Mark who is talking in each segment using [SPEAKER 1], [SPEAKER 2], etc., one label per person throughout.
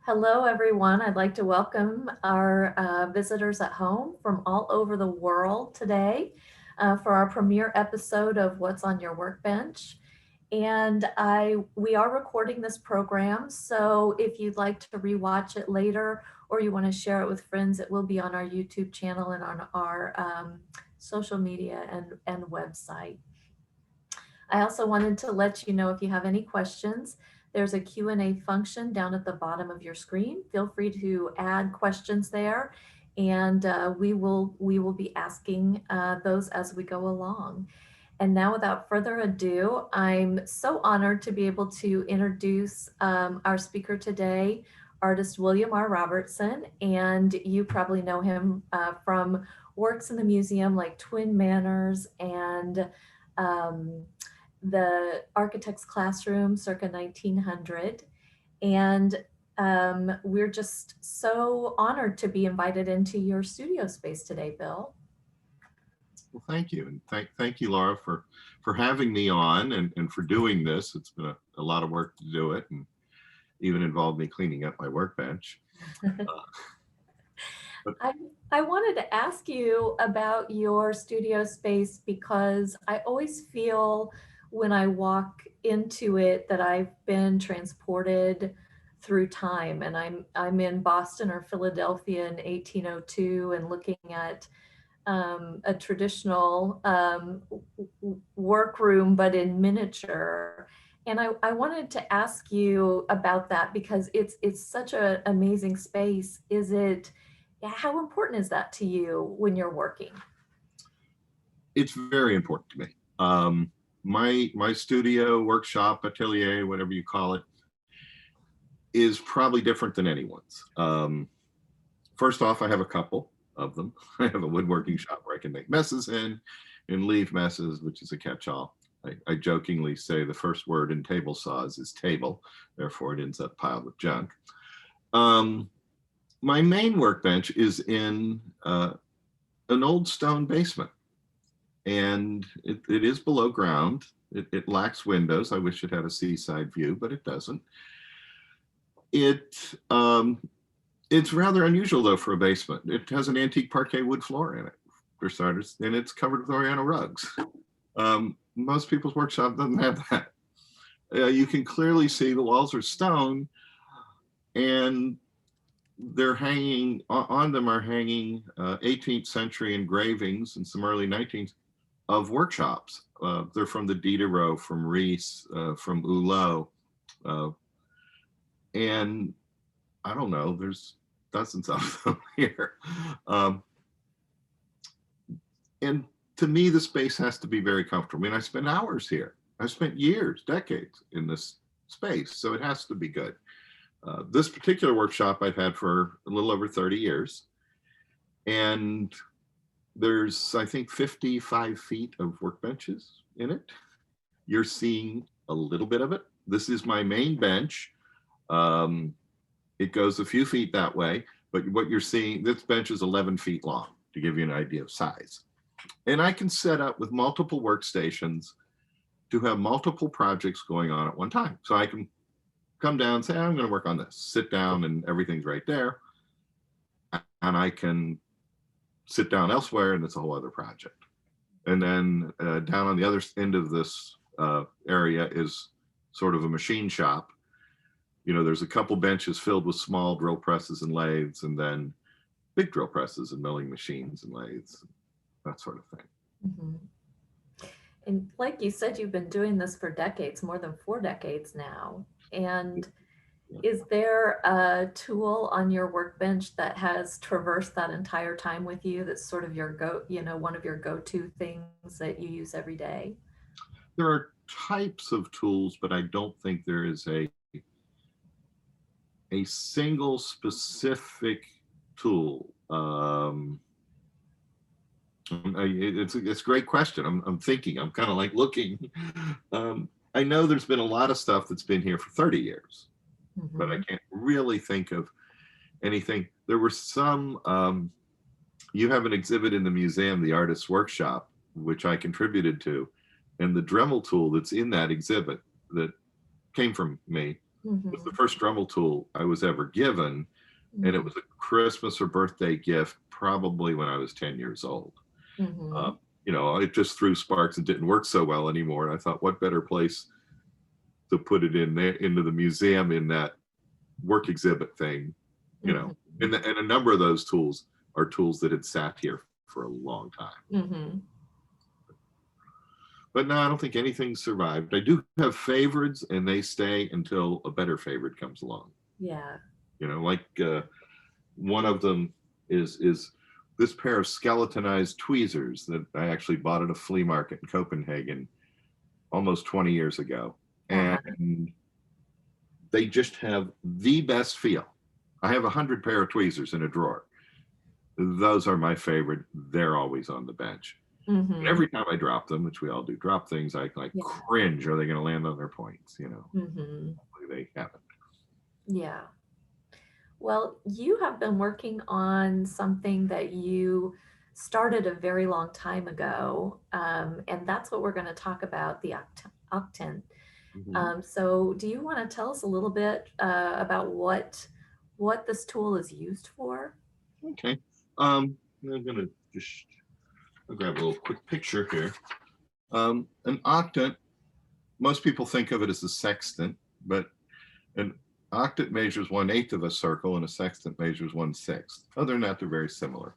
[SPEAKER 1] Hello, everyone. I'd like to welcome our visitors at home from all over the world today for our premiere episode of What's on Your Workbench. And we are recording this program, so if you'd like to rewatch it later or you want to share it with friends, it will be on our YouTube channel and on our social media and website. I also wanted to let you know if you have any questions, there's a Q&A function down at the bottom of your screen. Feel free to add questions there, and we will be asking those as we go along. And now, without further ado, I'm so honored to be able to introduce our speaker today, artist William R. Robertson. And you probably know him from works in the museum like Twin Manners and the Architect's Classroom circa 1900. And we're just so honored to be invited into your studio space today, Bill.
[SPEAKER 2] Well, thank you. And thank you, Laura, for having me on and for doing this. It's been a lot of work to do it, and even involved me cleaning up my workbench.
[SPEAKER 1] I wanted to ask you about your studio space because I always feel when I walk into it that I've been transported through time, and I'm in Boston or Philadelphia in 1802 and looking at a traditional workroom, but in miniature. And I wanted to ask you about that because it's such an amazing space. How important is that to you when you're working?
[SPEAKER 2] It's very important to me. My studio, workshop, atelier, whatever you call it, is probably different than anyone's. First off, I have a couple of them. I have a woodworking shop where I can make messes in and leave messes, which is a catch-all. I jokingly say the first word in table saws is table, therefore it ends up piled with junk. My main workbench is in an old stone basement, and it is below ground. It lacks windows. I wish it had a seaside view, but it doesn't. It's rather unusual, though, for a basement. It has an antique parquet wood floor in it, for starters, and it's covered with Oriental rugs. Most people's workshop doesn't have that. You can clearly see the walls are stone, and they're hanging, on them are hanging 18th century engravings and some early 19th of workshops. They're from the Diderot, from Ries, from Hulot. And I don't know, there's dozens of them here. And to me, the space has to be very comfortable. I mean, I spend hours here. I've spent years, decades in this space, so it has to be good. This particular workshop I've had for a little over 30 years. And there's, I think, 55 feet of workbenches in it. You're seeing a little bit of it. This is my main bench. It goes a few feet that way, but what you're seeing, this bench is 11 feet long, to give you an idea of size. And I can set up with multiple workstations to have multiple projects going on at one time. So I can come down and say, I'm going to work on this, sit down, and everything's right there. And I can sit down elsewhere, and it's a whole other project. And then down on the other end of this area is sort of a machine shop. You know, there's a couple benches filled with small drill presses and lathes, and then big drill presses and milling machines and lathes, that sort of thing.
[SPEAKER 1] Mm-hmm. And like you said, you've been doing this for decades, more than 4 decades now. And is there a tool on your workbench that has traversed that entire time with you that's sort of your one of your go-to things that you use every day?
[SPEAKER 2] There are types of tools, but I don't think there is a single specific tool. It's a great question. I'm thinking, I'm kind of like looking. I know there's been a lot of stuff that's been here for 30 years, mm-hmm. but I can't really think of anything. There were some, you have an exhibit in the museum, the Artist's Workshop, which I contributed to, and the Dremel tool that's in that exhibit that came from me It was the
[SPEAKER 1] Mhm.
[SPEAKER 2] first Dremel tool I was ever given, and it
[SPEAKER 1] Mhm.
[SPEAKER 2] was a Christmas or birthday gift probably when I was 10 years old. Uh,
[SPEAKER 1] Mhm.
[SPEAKER 2] it just threw sparks and didn't work so well anymore. And I thought, what better place to put it in there into the museum in that work exhibit thing, you know.
[SPEAKER 1] Mhm.
[SPEAKER 2] And a number of those tools are tools that had sat here for a long time.
[SPEAKER 1] Mhm.
[SPEAKER 2] But no, I don't think anything survived. I do have favorites, and they stay until a better favorite comes along.
[SPEAKER 1] Yeah.
[SPEAKER 2] Like one of them is this pair of skeletonized tweezers that I actually bought at a flea market in Copenhagen almost 20 years ago.
[SPEAKER 1] Uh-huh.
[SPEAKER 2] And they just have the best feel. I have 100 pair of tweezers in a drawer. Those are my favorite. They're always on the bench. And
[SPEAKER 1] Mhm.
[SPEAKER 2] every time I drop them, which we all do, drop things, I like
[SPEAKER 1] Yeah.
[SPEAKER 2] cringe. Are they going to land on their points?
[SPEAKER 1] Mhm.
[SPEAKER 2] Hopefully they haven't.
[SPEAKER 1] Yeah. Well, you have been working on something that you started a very long time ago, and that's what we're going to talk about, the octant.
[SPEAKER 2] Mhm.
[SPEAKER 1] So, do you want to tell us a little bit about what this tool is used for?
[SPEAKER 2] Okay. I'm going to just I'll grab a little quick picture here. An octant, most people think of it as a sextant, but an octant measures 1/8 of a circle and a sextant measures 1/6. Other than that, they're very similar.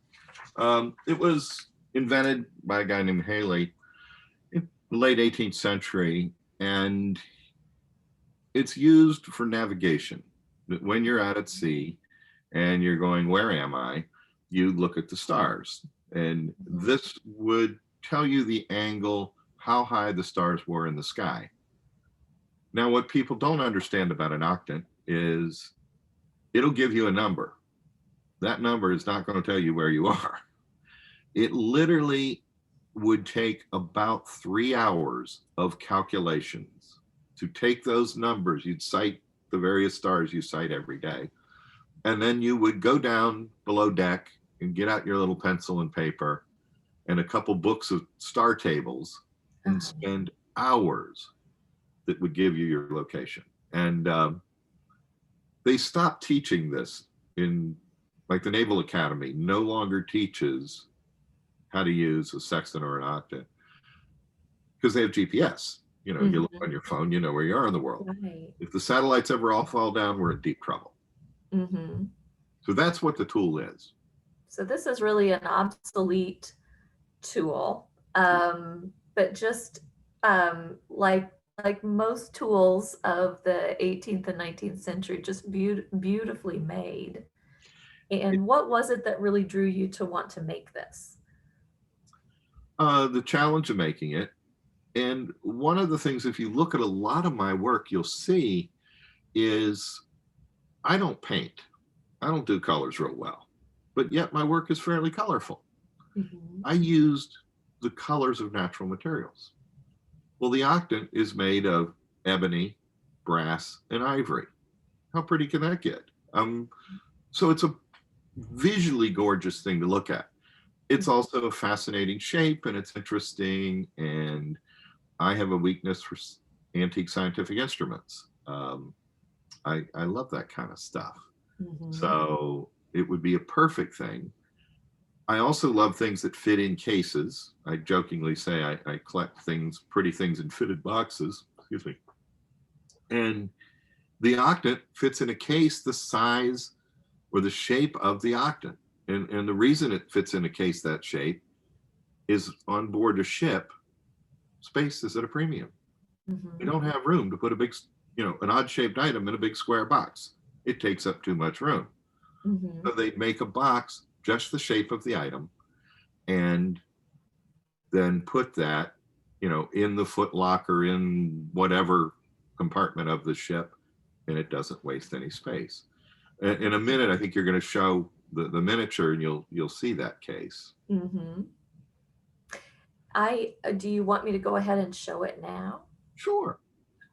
[SPEAKER 2] It was invented by a guy named Haley in the late 18th century, and it's used for navigation. When you're out at sea and you're going, where am I? You look at the stars. And
[SPEAKER 1] Mhm.
[SPEAKER 2] this would tell you the angle, how high the stars were in the sky. Now, what people don't understand about an octant is it'll give you a number. That number is not going to tell you where you are. It literally would take about 3 hours of calculations to take those numbers. You'd cite the various stars you cite every day. And then you would go down below deck and get out your little pencil and paper and a couple books of star tables and
[SPEAKER 1] Uh-huh.
[SPEAKER 2] spend hours that would give you your location. And they stopped teaching this in, like, the Naval Academy no longer teaches how to use a sextant or an octant because they have GPS. You look on
[SPEAKER 1] Mhm.
[SPEAKER 2] your phone, you know where you are in the world.
[SPEAKER 1] Right.
[SPEAKER 2] If the satellites ever all fall down, we're in deep trouble.
[SPEAKER 1] Mhm.
[SPEAKER 2] So that's what the tool is.
[SPEAKER 1] So this is really an obsolete tool, but just like most tools of the 18th and 19th century, just beautifully made. And what was it that really drew you to want to make this?
[SPEAKER 2] The challenge of making it. And one of the things, if you look at a lot of my work, you'll see is I don't paint. I don't do colors real well, but yet my work is fairly colorful.
[SPEAKER 1] Mhm.
[SPEAKER 2] I used the colors of natural materials. Well, the octant is made of ebony, brass, and ivory. How pretty can that get? So it's a visually gorgeous thing to look at. It's also a fascinating shape and it's interesting. And I have a weakness for antique scientific instruments. I love that kind of stuff.
[SPEAKER 1] Mhm.
[SPEAKER 2] So it would be a perfect thing. I also love things that fit in cases. I jokingly say I collect things, pretty things in fitted boxes. Excuse me. And the octant fits in a case the size or the shape of the octant. And the reason it fits in a case that shape is on board a ship, space is at a premium. You
[SPEAKER 1] Mhm.
[SPEAKER 2] don't have room to put an odd shaped item in a big square box. It takes up too much room. So
[SPEAKER 1] Mhm.
[SPEAKER 2] they make a box just the shape of the item and then put that, in the foot locker in whatever compartment of the ship, and it doesn't waste any space. In a minute, I think you're going to show the miniature, and you'll see that case.
[SPEAKER 1] Mhm. I Do you want me to go ahead and show it now?
[SPEAKER 2] Sure.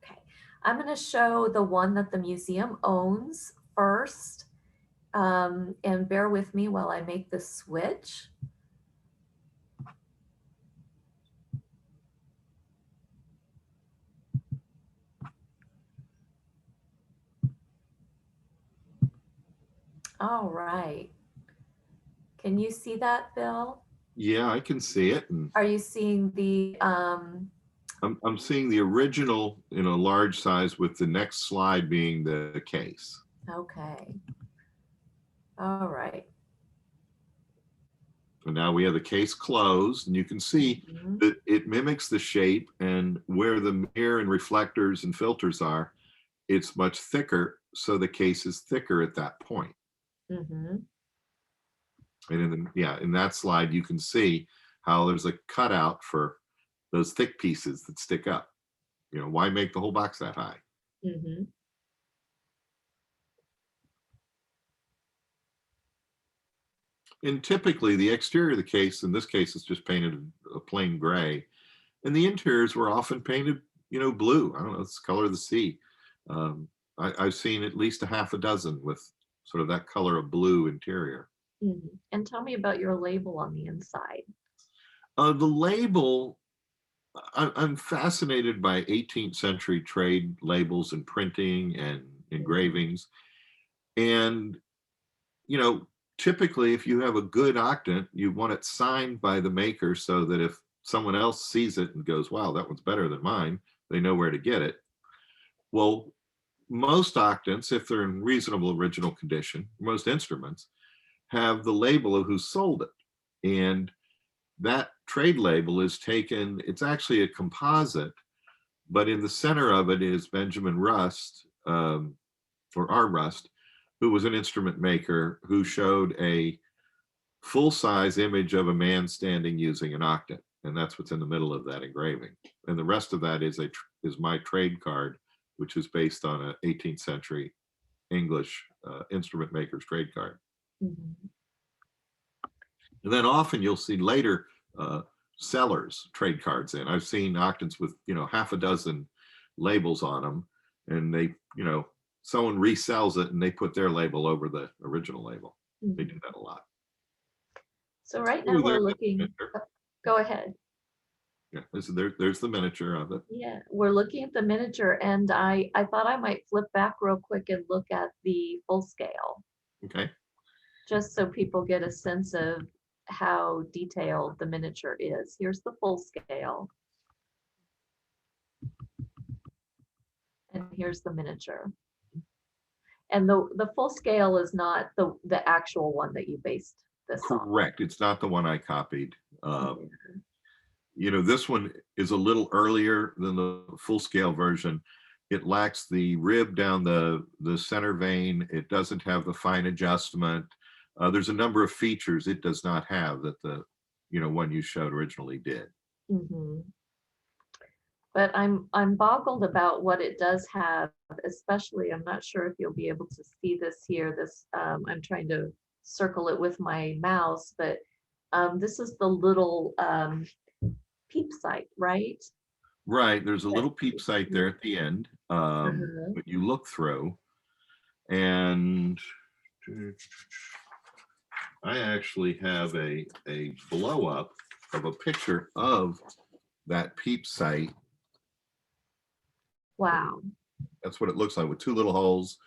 [SPEAKER 1] Okay. I'm going to show the one that the museum owns first. And bear with me while I make the switch. All right. Can you see that, Bill?
[SPEAKER 2] Yeah, I can see it, and
[SPEAKER 1] Are you seeing the,
[SPEAKER 2] I'm seeing the original in a large size with the next slide being the case.
[SPEAKER 1] okay. All right.
[SPEAKER 2] And now we have the case closed, and you can see
[SPEAKER 1] Mhm,
[SPEAKER 2] that it mimics the shape, and where the mirror and reflectors and filters are, it's much thicker, so the case is thicker at that point.
[SPEAKER 1] mhm,
[SPEAKER 2] And yeah, in that slide, you can see how there's a cutout for those thick pieces that stick up. Why make the whole box that high?
[SPEAKER 1] mhm,
[SPEAKER 2] And typically, the exterior of the case, in this case, is just painted a plain gray, and the interiors were often painted, blue. I don't know, it's the color of the sea. Um, I've seen at least a half a dozen with sort of that color of blue interior.
[SPEAKER 1] mhm. And tell me about your label on the inside.
[SPEAKER 2] The label, I'm fascinated by 18th century trade labels and printing and
[SPEAKER 1] Mhm,
[SPEAKER 2] engravings. And, you know, typically, if you have a good octant, you want it signed by the maker so that if someone else sees it and goes, wow, that one's better than mine, they know where to get it. Well, most octants, if they're in reasonable original condition, most instruments have the label of who sold it. And that trade label is taken, it's actually a composite, but in the center of it is Benjamin Rust, or R. Rust, who was an instrument maker who showed a full size image of a man standing using an octant. And that's what's in the middle of that engraving. And the rest of that is my trade card, which is based on an 18th century English instrument maker's trade card.
[SPEAKER 1] mhm,
[SPEAKER 2] And then often you'll see later uh, sellers trade cards in. I've seen octants with, half a dozen labels on them, and someone resells it and they put their label over the original label. They do
[SPEAKER 1] mhm.
[SPEAKER 2] that a lot.
[SPEAKER 1] So right now
[SPEAKER 2] Oh,
[SPEAKER 1] we're
[SPEAKER 2] there's the
[SPEAKER 1] looking,
[SPEAKER 2] miniature.
[SPEAKER 1] go ahead.
[SPEAKER 2] Yeah, there's the miniature of it.
[SPEAKER 1] Yeah, we're looking at the miniature and I thought I might flip back real quick and look at the full scale,
[SPEAKER 2] Okay.
[SPEAKER 1] just so people get a sense of how detailed the miniature is. Here's the full scale and here's the miniature. And the full scale is not the actual one that you based this on.
[SPEAKER 2] Correct. It's not the one I copied.
[SPEAKER 1] Yeah.
[SPEAKER 2] This one is a little earlier than the full scale version. It lacks the rib down the center vein. It doesn't have the fine adjustment. There's a number of features it does not have that the one you showed originally did.
[SPEAKER 1] Mhm. But I'm boggled about what it does have, especially I'm not sure if you'll be able to see this here. This I'm trying to circle it with my mouse, but this is the little peep sight, right?
[SPEAKER 2] Right. There's a little
[SPEAKER 1] That-
[SPEAKER 2] peep sight there at the end,
[SPEAKER 1] uh-huh.
[SPEAKER 2] but you look through, and I actually have a blow up of a picture of that peep sight.
[SPEAKER 1] Wow.
[SPEAKER 2] That's what it looks like with two little holes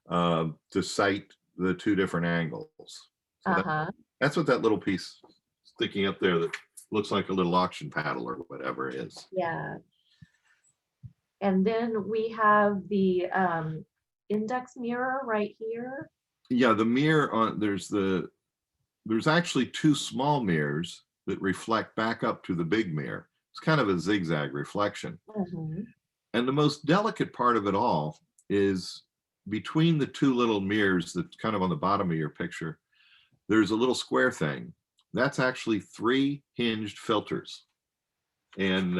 [SPEAKER 2] to sight the two different angles. So
[SPEAKER 1] Uh-huh.
[SPEAKER 2] that's what that little piece sticking up there that looks like a little auction paddle or whatever it is.
[SPEAKER 1] Yeah. And then we have the index mirror right here.
[SPEAKER 2] Yeah, the mirror on there's actually two small mirrors that reflect back up to the big mirror. It's kind of a zigzag reflection.
[SPEAKER 1] Mhm.
[SPEAKER 2] And the most delicate part of it all is between the two little mirrors that's kind of on the bottom of your picture, there's a little square thing. That's actually three hinged filters. And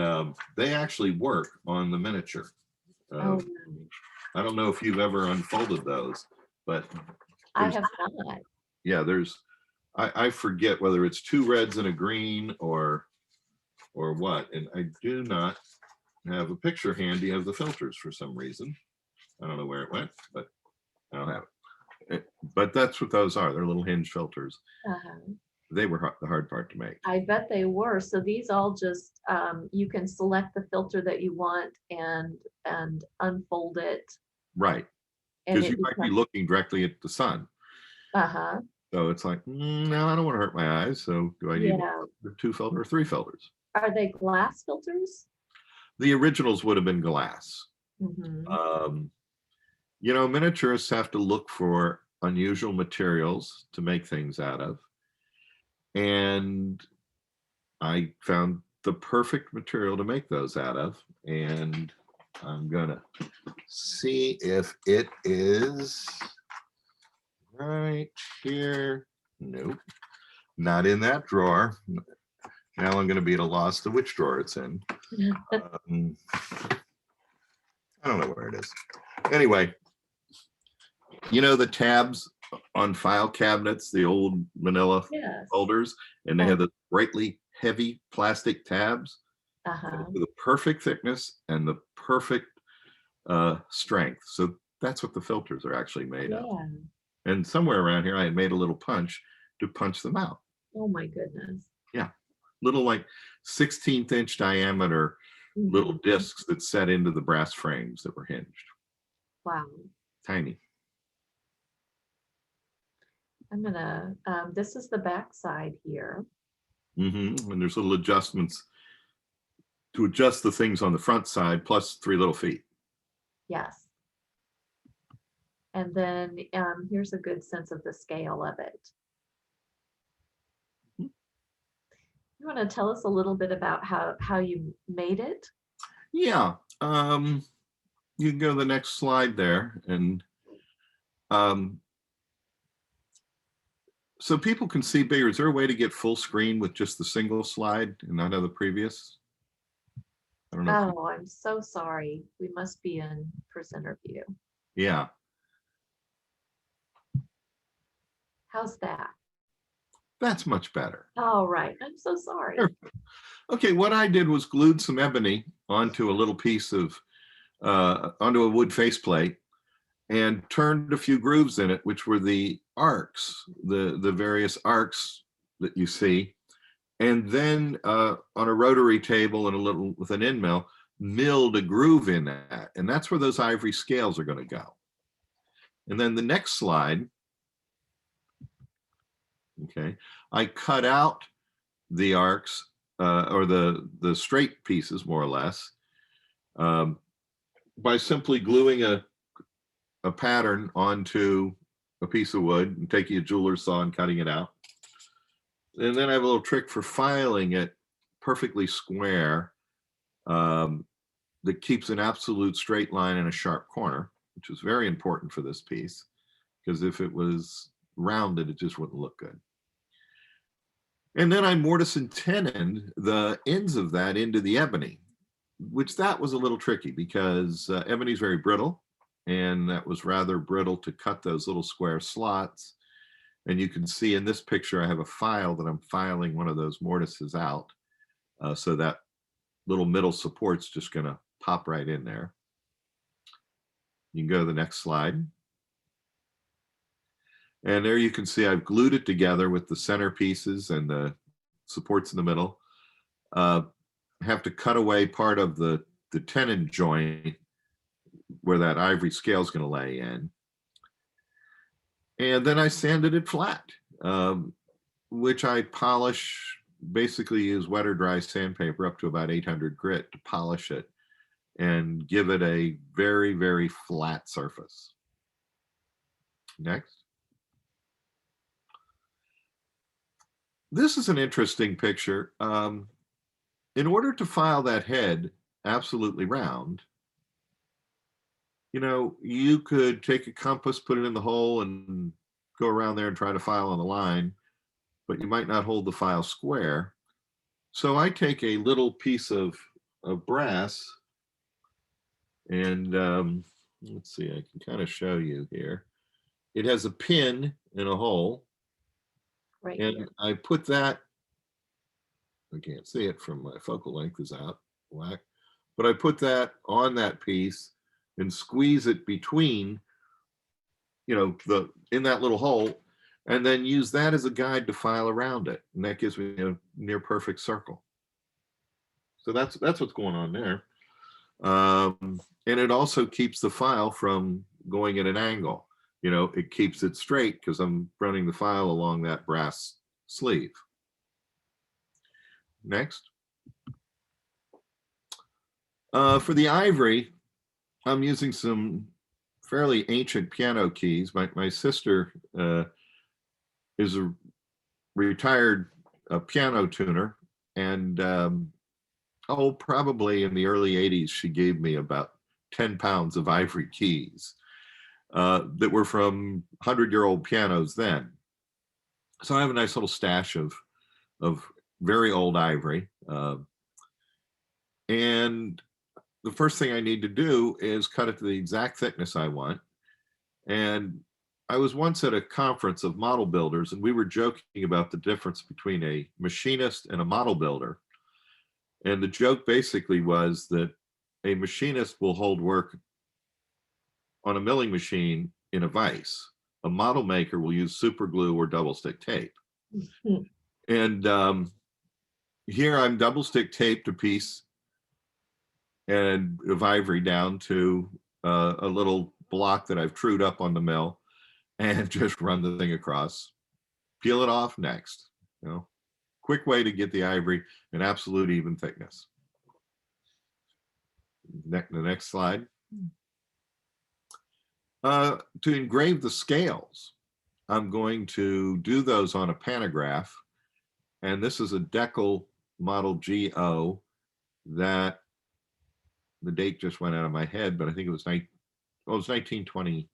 [SPEAKER 2] they actually work on the miniature.
[SPEAKER 1] Oh,
[SPEAKER 2] Uh,
[SPEAKER 1] no.
[SPEAKER 2] I don't know if you've ever unfolded those, but
[SPEAKER 1] I
[SPEAKER 2] there's,
[SPEAKER 1] have not.
[SPEAKER 2] yeah, I forget whether it's two reds and a green or what. And I do not have a picture handy of the filters for some reason. I don't know where it went, but I don't have it. But that's what those are. They're little hinge filters.
[SPEAKER 1] Uh-huh.
[SPEAKER 2] They were the hard part to make.
[SPEAKER 1] I bet they were. So these all just you can select the filter that you want and unfold it
[SPEAKER 2] Right.
[SPEAKER 1] and
[SPEAKER 2] Because
[SPEAKER 1] it
[SPEAKER 2] you might be
[SPEAKER 1] becomes
[SPEAKER 2] looking directly at the sun.
[SPEAKER 1] Uh-huh.
[SPEAKER 2] So it's like, no, I don't want to hurt my eyes. So do I need
[SPEAKER 1] Yeah.
[SPEAKER 2] two filter or three filters?
[SPEAKER 1] Are they glass filters?
[SPEAKER 2] The originals would have been glass.
[SPEAKER 1] Mm-hmm.
[SPEAKER 2] Um, miniaturists have to look for unusual materials to make things out of. And I found the perfect material to make those out of. And I'm going to see if it is right here. Nope, not in that drawer. Now I'm going to be at a loss to which drawer it's in. I don't know where it is. Anyway, the tabs on file cabinets, the old manila
[SPEAKER 1] Yes.
[SPEAKER 2] folders, and they have the brightly heavy plastic tabs.
[SPEAKER 1] Uh-huh.
[SPEAKER 2] The perfect thickness and the perfect strength. So that's what the filters are actually made of.
[SPEAKER 1] Yeah.
[SPEAKER 2] And somewhere around here, I had made a little punch to punch them out.
[SPEAKER 1] Oh my goodness.
[SPEAKER 2] Yeah, little like 16th inch diameter little
[SPEAKER 1] Mhm.
[SPEAKER 2] discs that set into the brass frames that were hinged.
[SPEAKER 1] Wow.
[SPEAKER 2] Tiny.
[SPEAKER 1] I'm gonna, this is the back side here.
[SPEAKER 2] And there's little adjustments to adjust the things on the front side, plus 3 little feet.
[SPEAKER 1] Yes. And then here's a good sense of the scale of it. You want to tell us a little bit about how you made it?
[SPEAKER 2] Yeah. You can go to the next slide there. And so people can see bigger. Is there a way to get full screen with just the single slide and not have the previous? I don't know.
[SPEAKER 1] Oh, I'm so sorry. We must be in presenter view.
[SPEAKER 2] Yeah.
[SPEAKER 1] How's that?
[SPEAKER 2] That's much better.
[SPEAKER 1] All right. I'm so sorry.
[SPEAKER 2] Okay, what I did was glued some ebony onto a little piece of, onto a wood faceplate and turned a few grooves in it, which were the arcs, the various arcs that you see. And then on a rotary table and a little with an end mill, milled a groove in that. And that's where those ivory scales are going to go. And then the next slide, okay, I cut out the arcs or the straight pieces, more or less, by simply gluing a pattern onto a piece of wood and taking a jeweler's saw and cutting it out. And then I have a little trick for filing it perfectly square that keeps an absolute straight line and a sharp corner, which is very important for this piece, because if it was rounded, it just wouldn't look good. And then I mortise and tenon the ends of that into the ebony, which that was a little tricky because ebony is very brittle, and that was rather brittle to cut those little square slots. And you can see in this picture, I have a file that I'm filing one of those mortises out. So that little middle support's just going to pop right in there. You can go to the next slide. And there you can see I've glued it together with the center pieces and the supports in the middle. Have to cut away part of the tenon joint where that ivory scale is going to lay in. And then I sanded it flat, which I polish, basically use wet or dry sandpaper up to about 800 grit to polish it and give it a very, very flat surface. Next. This is an interesting picture. In order to file that head absolutely round, you could take a compass, put it in the hole, and go around there and try to file on the line, but you might not hold the file square. So I take a little piece of brass, and let's see, I can kind of show you here. It has a pin in a hole,
[SPEAKER 1] Right
[SPEAKER 2] and
[SPEAKER 1] here.
[SPEAKER 2] I put that, I can't see it from my focal length is out whack, but I put that on that piece and squeeze it between, in that little hole, and then use that as a guide to file around it. And that gives me a near perfect circle. So that's what's going on there. And it also keeps the file from going at an angle. it keeps it straight because I'm running the file along that brass sleeve. Next. For the ivory, I'm using some fairly ancient piano keys. My sister is a retired piano tuner, and probably in the early 80s, she gave me about 10 pounds of ivory keys that were from 100-year-old pianos then. So I have a nice little stash of very old ivory. And the first thing I need to do is cut it to the exact thickness I want. And I was once at a conference of model builders, and we were joking about the difference between a machinist and a model builder. And the joke basically was that a machinist will hold work on a milling machine in a vise. A model maker will use super glue or double stick tape.
[SPEAKER 1] Mhm.
[SPEAKER 2] And here I'm double stick taped a piece and of ivory down to a little block that I've trued up on the mill, and just run the thing across, peel it off next. Quick way to get the ivory an absolute even thickness. The next slide. To engrave the scales, I'm going to do those on a pantograph, and this is a Deckel Model GO that the date just went out of my head, but I think it was 1929.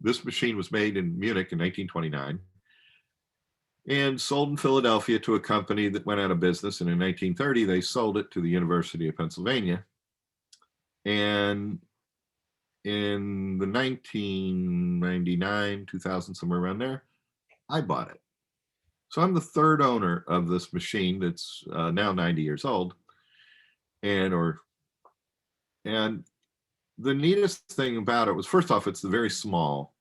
[SPEAKER 2] This machine was made in Munich in 1929 and sold in Philadelphia to a company that went out of business. And in 1930, they sold it to the University of Pennsylvania. And in the 1999, 2000, somewhere around there, I bought it. So I'm the third owner of this machine that's now 90 years old. And the neatest thing about it was, first off, it's a very small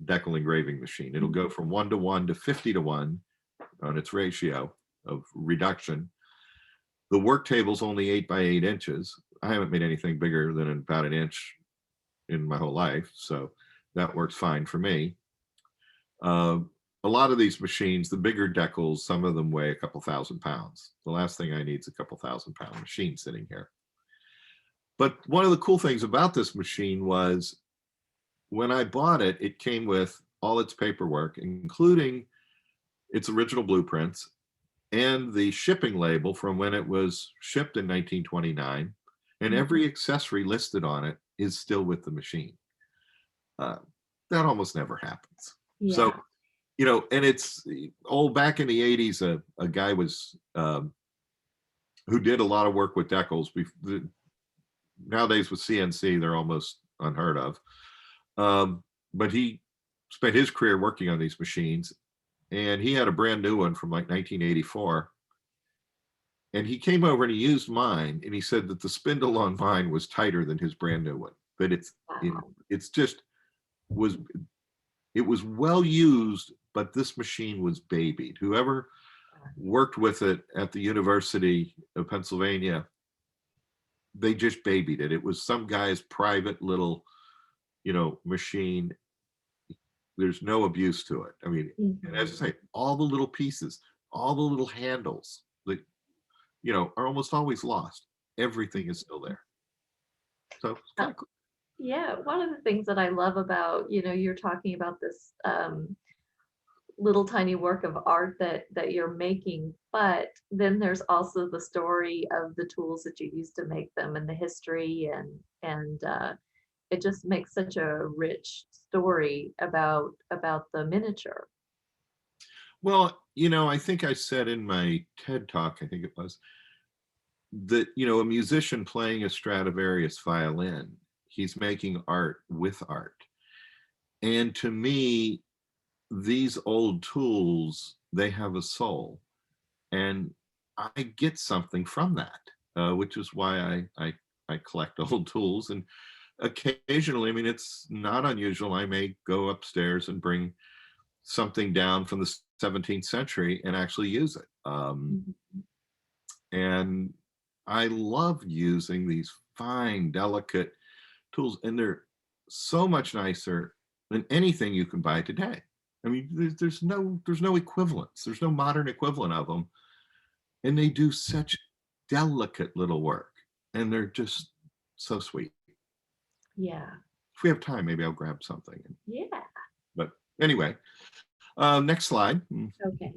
[SPEAKER 2] Deckel engraving machine. It'll go from 1:1 to 50:1 on its ratio of reduction. The work table's only 8 by 8 inches. I haven't made anything bigger than about an inch in my whole life, so that works fine for me. A lot of these machines, the bigger Deckels, some of them weigh a couple thousand pounds. The last thing I need is a couple thousand-pound machine sitting here. But one of the cool things about this machine was when I bought it, it came with all its paperwork, including its original blueprints and the shipping label from when it was shipped in 1929. And every accessory listed on it is still with the machine. That almost never happens.
[SPEAKER 1] Yeah.
[SPEAKER 2] So, and it's back in the 80s, a guy was who did a lot of work with Deckels. Nowadays with CNC, they're almost unheard of. But he spent his career working on these machines, and he had a brand new one from like 1984. And he came over and he used mine, and he said that the spindle on mine was tighter than his brand new one. But it was well used, but this machine was babied. Whoever worked with it at the University of Pennsylvania, they just babied it. It was some guy's private little, machine. There's no abuse to it. I mean, and as I say, all the little pieces, all the little handles that, are almost always lost. Everything is still there. So it's kind of cool.
[SPEAKER 1] Yeah, one of the things that I love about, you're talking about this little tiny work of art that you're making, but then there's also the story of the tools that you use to make them and the history, and it just makes such a rich story about the miniature.
[SPEAKER 2] Well, I think I said in my TED talk, I think it was, that, a musician playing a Stradivarius violin, he's making art with art. And to me, these old tools, they have a soul. And I get something from that, which is why I collect old tools. And occasionally, I mean, it's not unusual, I may go upstairs and bring something down from the 17th century and actually use it. And I love using these fine, delicate tools, and so much nicer than anything you can buy today. I mean, there's no equivalents. There's no modern equivalent of them, and they do such delicate little work, and they're just so sweet.
[SPEAKER 1] Yeah.
[SPEAKER 2] If we have time, maybe I'll grab something.
[SPEAKER 1] Yeah.
[SPEAKER 2] But anyway, next slide.
[SPEAKER 1] Okay.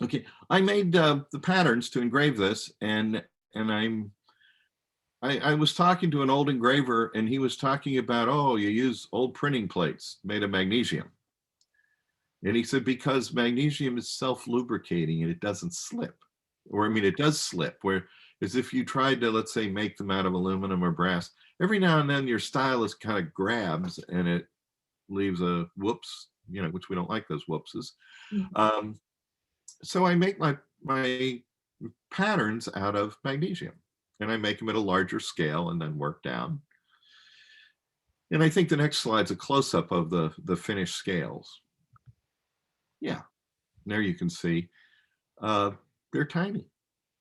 [SPEAKER 2] Okay, I made the patterns to engrave this, and I was talking to an old engraver, and he was talking about, oh, you use old printing plates made of magnesium. And he said, because magnesium is self-lubricating and it doesn't slip. Or, I mean, it does slip, where as if you tried to, let's say, make them out of aluminum or brass, every now and then your stylus kind of grabs and it leaves a whoops, which we don't like those whoopses.
[SPEAKER 1] Mhm.
[SPEAKER 2] Um, so I make my patterns out of magnesium, and I make them at a larger scale and then work down. And I think the next slide's a close-up of the finished scales. Yeah, there you can see they're tiny.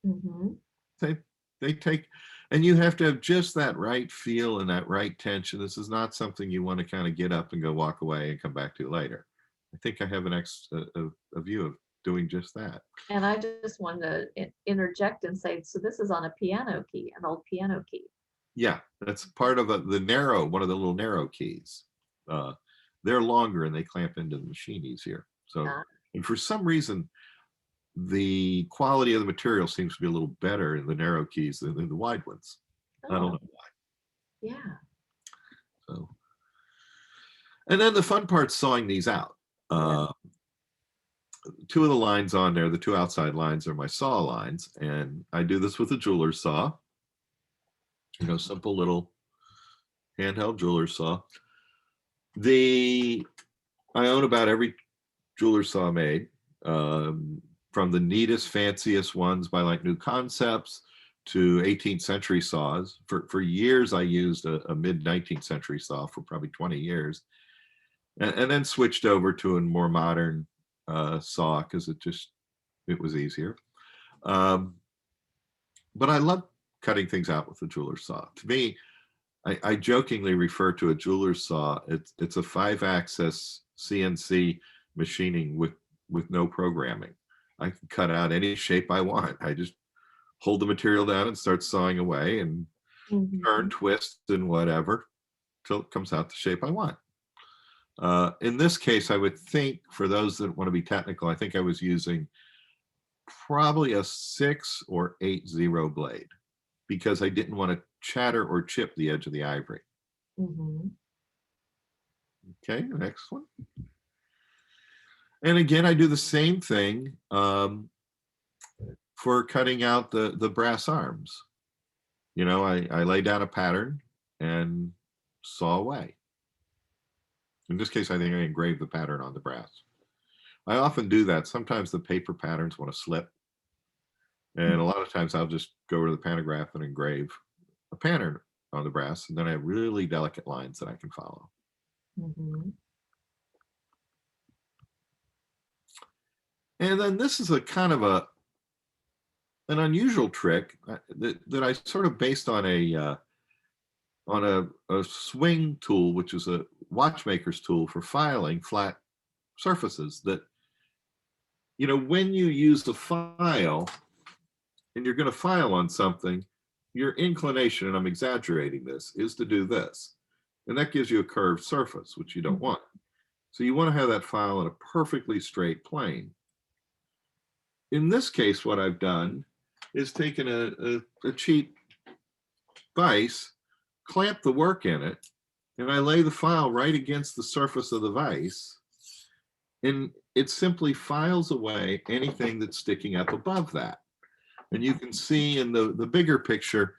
[SPEAKER 1] Mhm.
[SPEAKER 2] They they take, and you have to have just that right feel and that right tension. This is not something you want to kind of get up and go walk away and come back to later. I think I have a view of doing just that.
[SPEAKER 1] And I just wanted to interject and say, so this is on a piano key, an old piano key.
[SPEAKER 2] Yeah, that's part of one of the little narrow keys. Uh, they're longer and they clamp into the machine easier. So,
[SPEAKER 1] Uh,
[SPEAKER 2] and for some reason, the quality of the material seems to be a little better in the narrow keys than in the wide ones. I don't
[SPEAKER 1] oh,
[SPEAKER 2] know.
[SPEAKER 1] yeah.
[SPEAKER 2] So, and then the fun part's sawing these out.
[SPEAKER 1] Yeah.
[SPEAKER 2] Uh, two of the lines on there, the two outside lines, are my saw lines, and I do this with a jeweler's saw. Simple little handheld jeweler's saw. I own about every jeweler's saw made, from the neatest, fanciest ones by like New Concepts to 18th century saws. For years, I used a mid 19th century saw for probably 20 years, and then switched over to a more modern saw because it was easier. Um, but I love cutting things out with a jeweler's saw. To me, I jokingly refer to a jeweler's saw. It's a 5-axis CNC machining with no programming. I can cut out any shape I want. I just hold the material down and start sawing away and turn,
[SPEAKER 1] Mhm.
[SPEAKER 2] twist, and whatever till it comes out the shape I want. In this case, I would think, for those that want to be technical, I think I was using probably a 6 or 8-0 blade because I didn't want to chatter or chip the edge of the ivory.
[SPEAKER 1] Mhm.
[SPEAKER 2] Okay, next one. And again, I do the same thing for cutting out the brass arms. I lay down a pattern and saw away. In this case, I think I engraved the pattern on the brass. I often do that. Sometimes the paper patterns want to slip. And a lot of times I'll just go to the pantograph and engrave a pattern on the brass. And then I have really delicate lines that I can follow.
[SPEAKER 1] Mhm.
[SPEAKER 2] And then this is a kind of an unusual trick that I sort of based on a swing tool, which is a watchmaker's tool for filing flat surfaces. That when you use the file and you're going to file on something, your inclination, and I'm exaggerating this, is to do this, and that gives you a curved surface, which you don't
[SPEAKER 1] Mhm.
[SPEAKER 2] want. So you want to have that file in a perfectly straight plane. In this case, what I've done is taken a cheap vise, clamp the work in it, and I lay the file right against the surface of the vise, and it simply files away anything that's sticking up above that. And you can see in the bigger picture,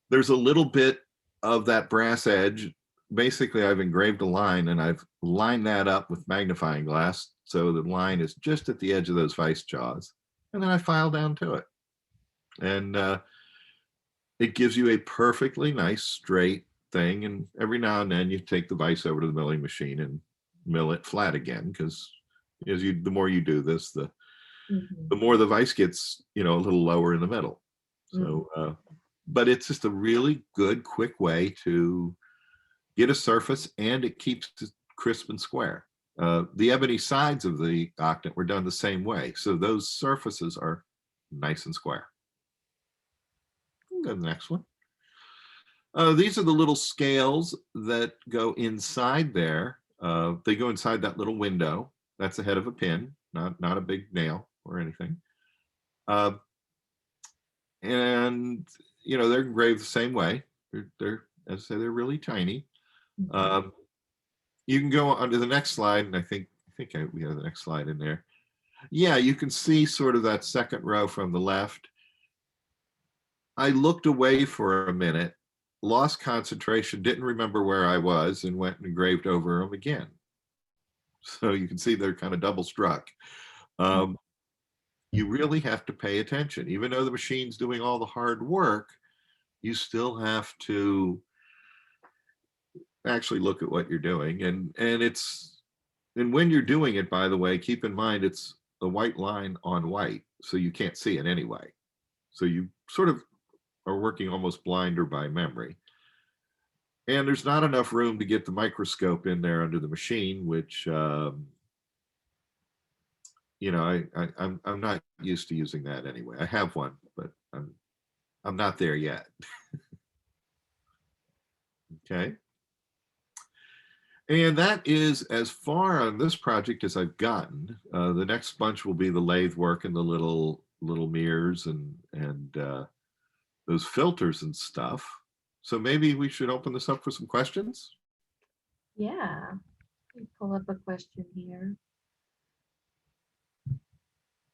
[SPEAKER 2] there's a little bit of that brass edge. Basically, I've engraved a line and I've lined that up with magnifying glass so the line is just at the edge of those vise jaws. And then I file down to it. And it gives you a perfectly nice straight thing. And every now and then you take the vise over to the milling machine and mill it flat again, because the more you do this, the
[SPEAKER 1] Mhm.
[SPEAKER 2] more the vise gets a little lower in the middle.
[SPEAKER 1] Mhm.
[SPEAKER 2] So but it's just a really good, quick way to get a surface, and it keeps it crisp and square. The ebony sides of the octant were done the same way. So those surfaces are nice and square. Go to the next one. These are the little scales that go inside there. They go inside that little window. That's the head of a pin, not a big nail or anything. Uh, and they're engraved the same way. They're as I say, they're really tiny.
[SPEAKER 1] Mhm.
[SPEAKER 2] You can go on to the next slide, and we have the next slide in there. Yeah, you can see sort of that second row from the left. I looked away for a minute, lost concentration, didn't remember where I was, and went and engraved over them again. So you can see they're kind of double struck. Um, you really have to pay attention. Even though the machine's doing all the hard work, you still have to actually look at what you're doing. And when you're doing it, by the way, keep in mind it's a white line on white, so you can't see it anyway. So you sort of are working almost blind or by memory. And there's not enough room to get the microscope in there under the machine, which I'm not used to using that anyway. I have one, but I'm not there yet. Okay. And that is as far on this project as I've gotten. The next bunch will be the lathe work and the little mirrors and those filters and stuff. So maybe we should open this up for some questions.
[SPEAKER 1] Yeah. Let me pull up a question here.
[SPEAKER 2] Do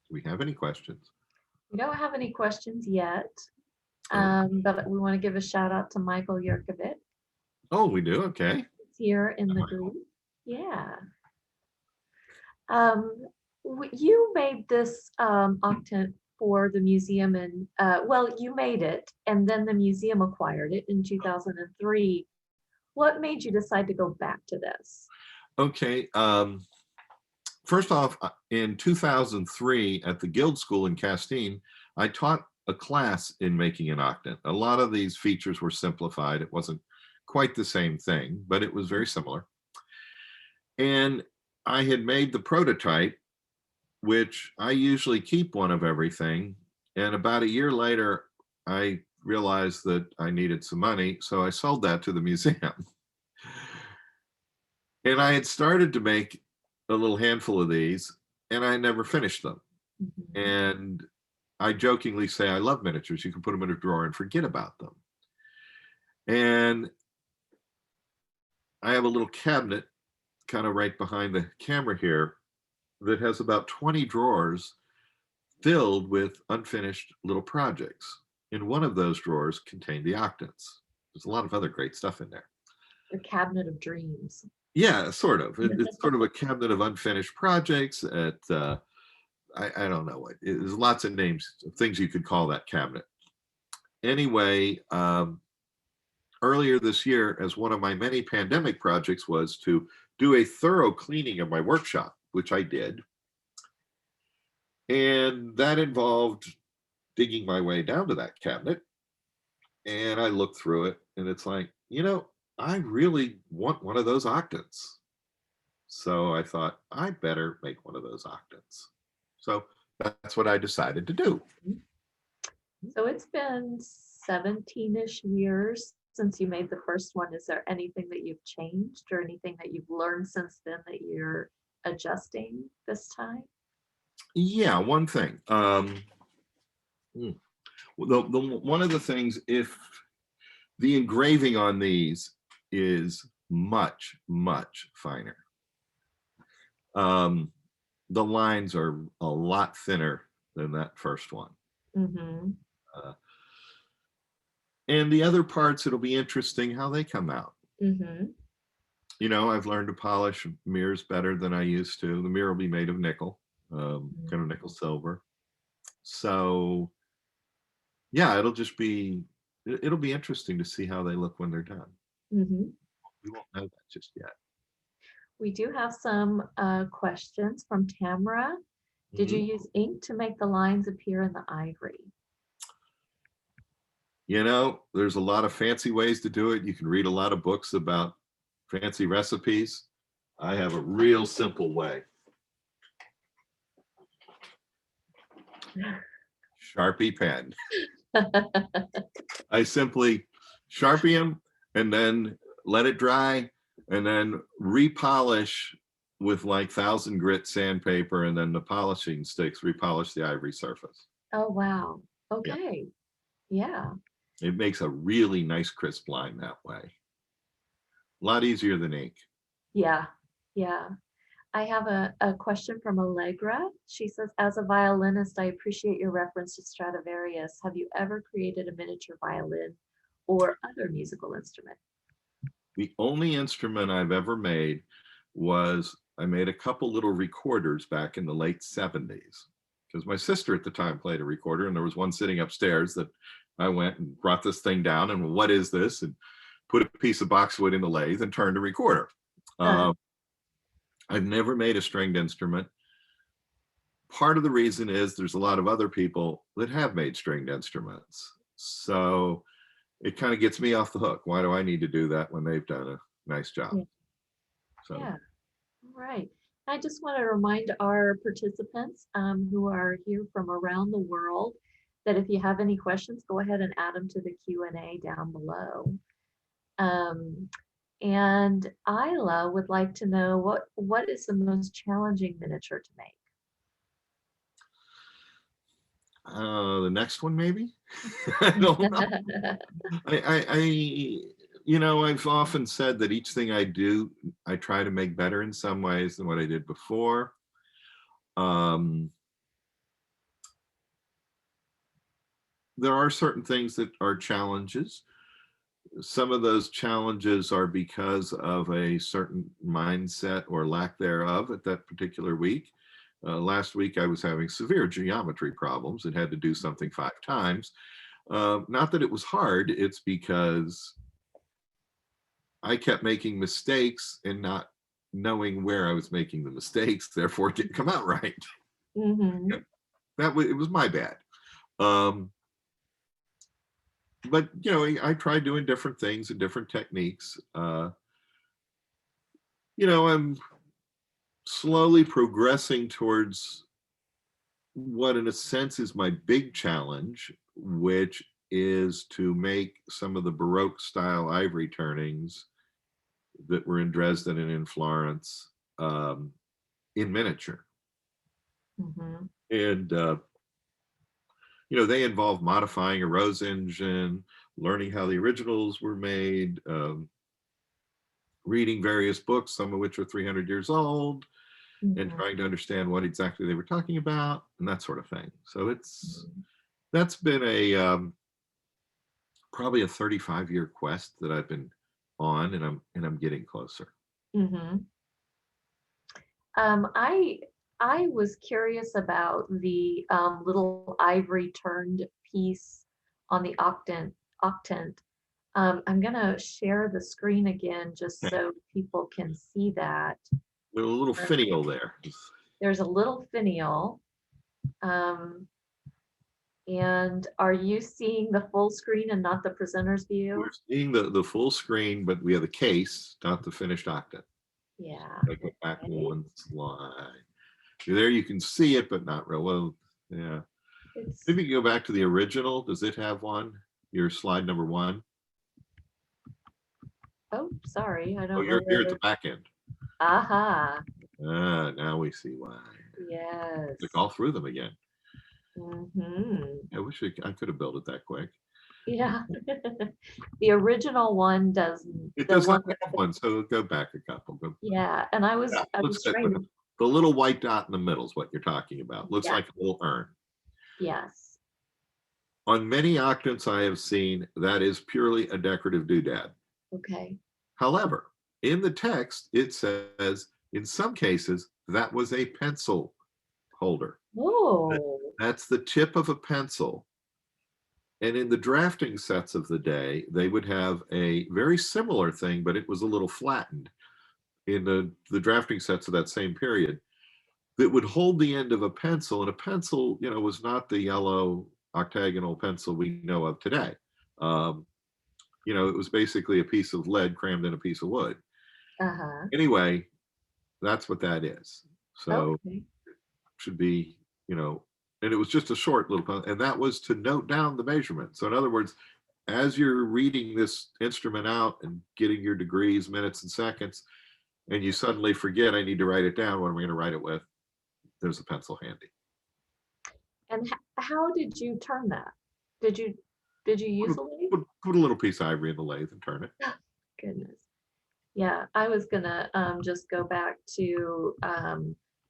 [SPEAKER 2] we have any questions?
[SPEAKER 1] We don't have any questions yet,
[SPEAKER 2] Oh,
[SPEAKER 1] but we want to give a shout out to Michael Yurkovich.
[SPEAKER 2] oh, we do. Okay.
[SPEAKER 1] He's here in the group. Yeah. Um, you made this octant for the museum, and well, you made it, and then the museum acquired it in 2003. What made you decide to go back to this?
[SPEAKER 2] Okay. First off, in 2003 at the Guild School in Castine, I taught a class in making an octant. A lot of these features were simplified. It wasn't quite the same thing, but it was very similar. And I had made the prototype, which I usually keep one of everything. And about a year later, I realized that I needed some money. So I sold that to the museum. And I had started to make a little handful of these, and I never finished them.
[SPEAKER 1] Mhm.
[SPEAKER 2] And I jokingly say, I love miniatures. You can put them in a drawer and forget about them. And I have a little cabinet kind of right behind the camera here that has about 20 drawers filled with unfinished little projects. And one of those drawers contained the octants. There's a lot of other great stuff in there.
[SPEAKER 1] Your cabinet of dreams.
[SPEAKER 2] Yeah, sort of. It's sort of a cabinet of unfinished projects at, I don't know what, there's lots of names, things you could call that cabinet. Anyway, earlier this year, as one of my many pandemic projects was to do a thorough cleaning of my workshop, which I did. And that involved digging my way down to that cabinet. And I looked through it, and it's like, I really want one of those octants. So I thought, I better make one of those octants. So that's what I decided to do.
[SPEAKER 1] So it's been 17-ish years since you made the first one. Is there anything that you've changed or anything that you've learned since then that you're adjusting this time?
[SPEAKER 2] Yeah, one thing. One of the things, if the engraving on these is much, much finer. The lines are a lot thinner than that first one.
[SPEAKER 1] Mm-hmm.
[SPEAKER 2] And the other parts, it'll be interesting how they come out.
[SPEAKER 1] Mm-hmm.
[SPEAKER 2] I've learned to polish mirrors better than I used to. The mirror will be made of nickel, kind of nickel silver. So yeah, it'll be interesting to see how they look when they're done.
[SPEAKER 1] Mm-hmm.
[SPEAKER 2] We won't know that just yet.
[SPEAKER 1] We do have some questions from Tamara. Did you use ink to make the lines appear in the ivory?
[SPEAKER 2] There's a lot of fancy ways to do it. You can read a lot of books about fancy recipes. I have a real simple way. Sharpie pen. I simply Sharpie them and then let it dry and then repolish with like 1,000 grit sandpaper, and then the polishing sticks repolish the ivory surface.
[SPEAKER 1] Oh, wow.
[SPEAKER 2] Yeah,
[SPEAKER 1] Okay. Yeah.
[SPEAKER 2] it makes a really nice crisp line that way. A lot easier than ink.
[SPEAKER 1] Yeah. Yeah. I have a question from Allegra. She says, as a violinist, I appreciate your reference to Stradivarius. Have you ever created a miniature violin or other musical instrument?
[SPEAKER 2] The only instrument I've ever made was I made a couple little recorders back in the late 70s because my sister at the time played a recorder, and there was one sitting upstairs that I went and brought this thing down and, what is this? And put a piece of boxwood in the lathe and turned a recorder.
[SPEAKER 1] Uh,
[SPEAKER 2] I've never made a stringed instrument. Part of the reason is there's a lot of other people that have made stringed instruments. So it kind of gets me off the hook. Why do I need to do that when they've done a nice job?
[SPEAKER 1] yeah.
[SPEAKER 2] So
[SPEAKER 1] Yeah. All right. I just want to remind our participants who are here from around the world that if you have any questions, go ahead and add them to the Q&A down below. Um, and Isla would like to know what is the most challenging miniature to make?
[SPEAKER 2] the next one, maybe. I don't know. I've often said that each thing I do, I try to make better in some ways than what I did before. There are certain things that are challenges. Some of those challenges are because of a certain mindset or lack thereof at that particular week. Last week, I was having severe geometry problems and had to do something 5 times. Not that it was hard, it's because I kept making mistakes and not knowing where I was making the mistakes, therefore it didn't come out right.
[SPEAKER 1] Mm-hmm.
[SPEAKER 2] It was my bad. But I tried doing different things and different techniques. I'm slowly progressing towards what in a sense is my big challenge, which is to make some of the Baroque style ivory turnings that were in Dresden and in Florence in miniature.
[SPEAKER 1] Mm-hmm.
[SPEAKER 2] And they involve modifying a Rose engine, learning how the originals were made, reading various books, some of which are 300 years old, and
[SPEAKER 1] Mm-hmm.
[SPEAKER 2] trying to understand what exactly they were talking about and that sort of thing. So that's been a probably a 35-year quest that I've been on, and I'm getting closer.
[SPEAKER 1] Mm-hmm. I was curious about the little ivory turned piece on the octant. I'm gonna share the screen again just
[SPEAKER 2] Okay.
[SPEAKER 1] so people can see that.
[SPEAKER 2] There's a little finial there.
[SPEAKER 1] There's a little finial. Um, and are you seeing the full screen and not the presenter's
[SPEAKER 2] We're
[SPEAKER 1] view?
[SPEAKER 2] seeing the full screen, but we have the case, not the finished octant.
[SPEAKER 1] Yeah.
[SPEAKER 2] I go back
[SPEAKER 1] Okay.
[SPEAKER 2] one slide. There you can see it, but not real well. Yeah.
[SPEAKER 1] It's,
[SPEAKER 2] Maybe you go back to the original. Does it have one? Your slide number 1.
[SPEAKER 1] oh, sorry, I
[SPEAKER 2] Oh,
[SPEAKER 1] don't know
[SPEAKER 2] you're here at
[SPEAKER 1] where.
[SPEAKER 2] the back end.
[SPEAKER 1] Aha.
[SPEAKER 2] Now we see why.
[SPEAKER 1] Yes.
[SPEAKER 2] Click all through them again.
[SPEAKER 1] Mm-hmm.
[SPEAKER 2] I wish I could have built it that quick.
[SPEAKER 1] Yeah. The original one does
[SPEAKER 2] It
[SPEAKER 1] the
[SPEAKER 2] does
[SPEAKER 1] one
[SPEAKER 2] not
[SPEAKER 1] with
[SPEAKER 2] have
[SPEAKER 1] the,
[SPEAKER 2] one, so go back a couple.
[SPEAKER 1] yeah, and I
[SPEAKER 2] Yeah,
[SPEAKER 1] was I
[SPEAKER 2] looks
[SPEAKER 1] was
[SPEAKER 2] good.
[SPEAKER 1] trying to,
[SPEAKER 2] The little white dot in the middle is what you're talking about. Looks
[SPEAKER 1] yeah,
[SPEAKER 2] like a little urn.
[SPEAKER 1] yes.
[SPEAKER 2] On many octants I have seen, that is purely a decorative doodad.
[SPEAKER 1] Okay.
[SPEAKER 2] However, in the text, it says, in some cases, that was a pencil holder.
[SPEAKER 1] Oh.
[SPEAKER 2] That's the tip of a pencil. And in the drafting sets of the day, they would have a very similar thing, but it was a little flattened in the drafting sets of that same period that would hold the end of a pencil. And a pencil, was not the yellow octagonal pencil we know of today. It was basically a piece of lead crammed in a piece of wood.
[SPEAKER 1] Uh-huh.
[SPEAKER 2] Anyway, that's what that is. So
[SPEAKER 1] Okay.
[SPEAKER 2] should be, you know, and it was just a short little, and that was to note down the measurement. So in other words, as you're reading this instrument out and getting your degrees, minutes, and seconds, and you suddenly forget, I need to write it down. What am I going to write it with? There's a pencil handy.
[SPEAKER 1] And how did you turn that? Did you did you
[SPEAKER 2] Put
[SPEAKER 1] use
[SPEAKER 2] a,
[SPEAKER 1] a lathe?
[SPEAKER 2] put a little piece of ivory in the lathe and turn it.
[SPEAKER 1] Goodness. Yeah, I was gonna just go back to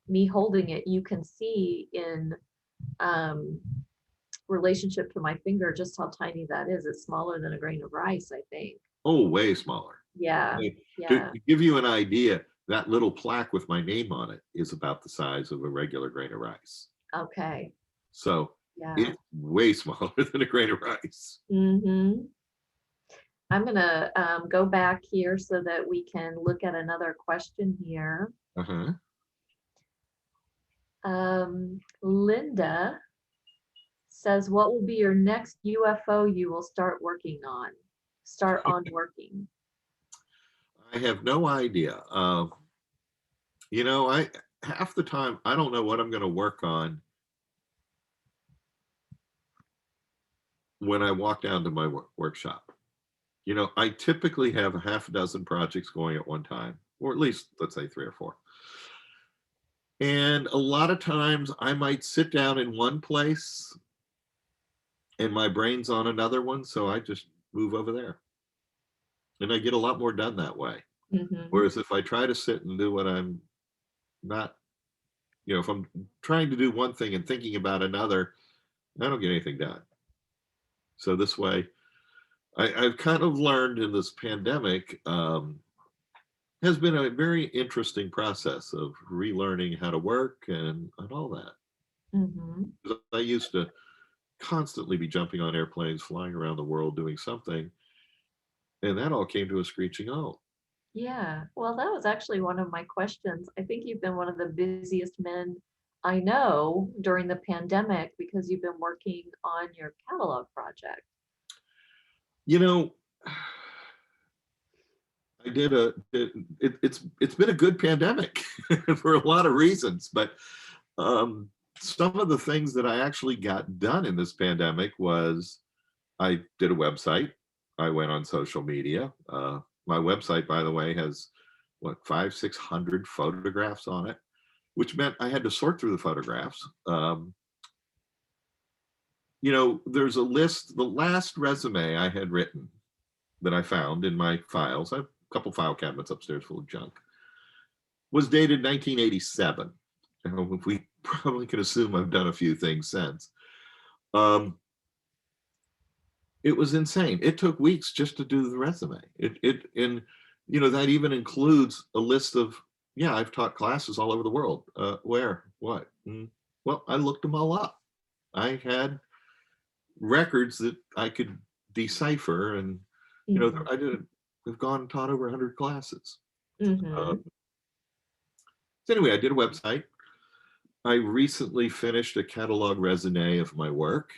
[SPEAKER 1] me holding it. You can see in um, relationship to my finger just how tiny that is. It's smaller than a grain of rice, I think.
[SPEAKER 2] Oh, way smaller.
[SPEAKER 1] Yeah,
[SPEAKER 2] Hey,
[SPEAKER 1] yeah.
[SPEAKER 2] to give you an idea, that little plaque with my name on it is about the size of a regular grain of rice.
[SPEAKER 1] Okay.
[SPEAKER 2] So
[SPEAKER 1] Yeah.
[SPEAKER 2] it's way smaller than a grain of rice.
[SPEAKER 1] Mm-hmm. I'm gonna go back here so that we can look at another question here.
[SPEAKER 2] Uh-huh.
[SPEAKER 1] Linda says, what will be your next UFO you will start on working?
[SPEAKER 2] I have no idea. You know, I half the time I don't know what I'm going to work on when I walk down to my workshop. You know, I typically have a half a dozen projects going at one time, or at least let's say three or four. And a lot of times I might sit down in one place and my brain's on another one, so I just move over there. And I get a lot more done that way.
[SPEAKER 1] Mm-hmm.
[SPEAKER 2] Whereas if I try to sit and do what I'm not, you know, if I'm trying to do one thing and thinking about another, I don't get anything done. So this way, I've kind of learned in this pandemic, has been a very interesting process of relearning how to work and all that.
[SPEAKER 1] Mm-hmm.
[SPEAKER 2] 'Cause I used to constantly be jumping on airplanes, flying around the world doing something, and that all came to a screeching halt.
[SPEAKER 1] Yeah, well, that was actually one of my questions. I think you've been one of the busiest men I know during the pandemic because you've been working on your catalog project.
[SPEAKER 2] You know, I did it's been a good pandemic for a lot of reasons, but um, some of the things that I actually got done in this pandemic was I did a website. I went on social media. My website, by the way, has what 600 photographs on it, which meant I had to sort through the photographs. You know, there's a list. The last resume I had written that I found in my files, I have a couple file cabinets upstairs full of junk, was dated 1987. We probably can assume I've done a few things since. Um, it was insane. It took weeks just to do the resume. And you know that even includes a list of, yeah, I've taught classes all over the world. Where? What? Well, I looked them all up. I had records that I could decipher, and you know
[SPEAKER 1] Mm-hmm.
[SPEAKER 2] I did. We've gone and taught over 100 classes. Uh,
[SPEAKER 1] Mm-hmm.
[SPEAKER 2] so anyway, I did a website. I recently finished a catalog resume of my work,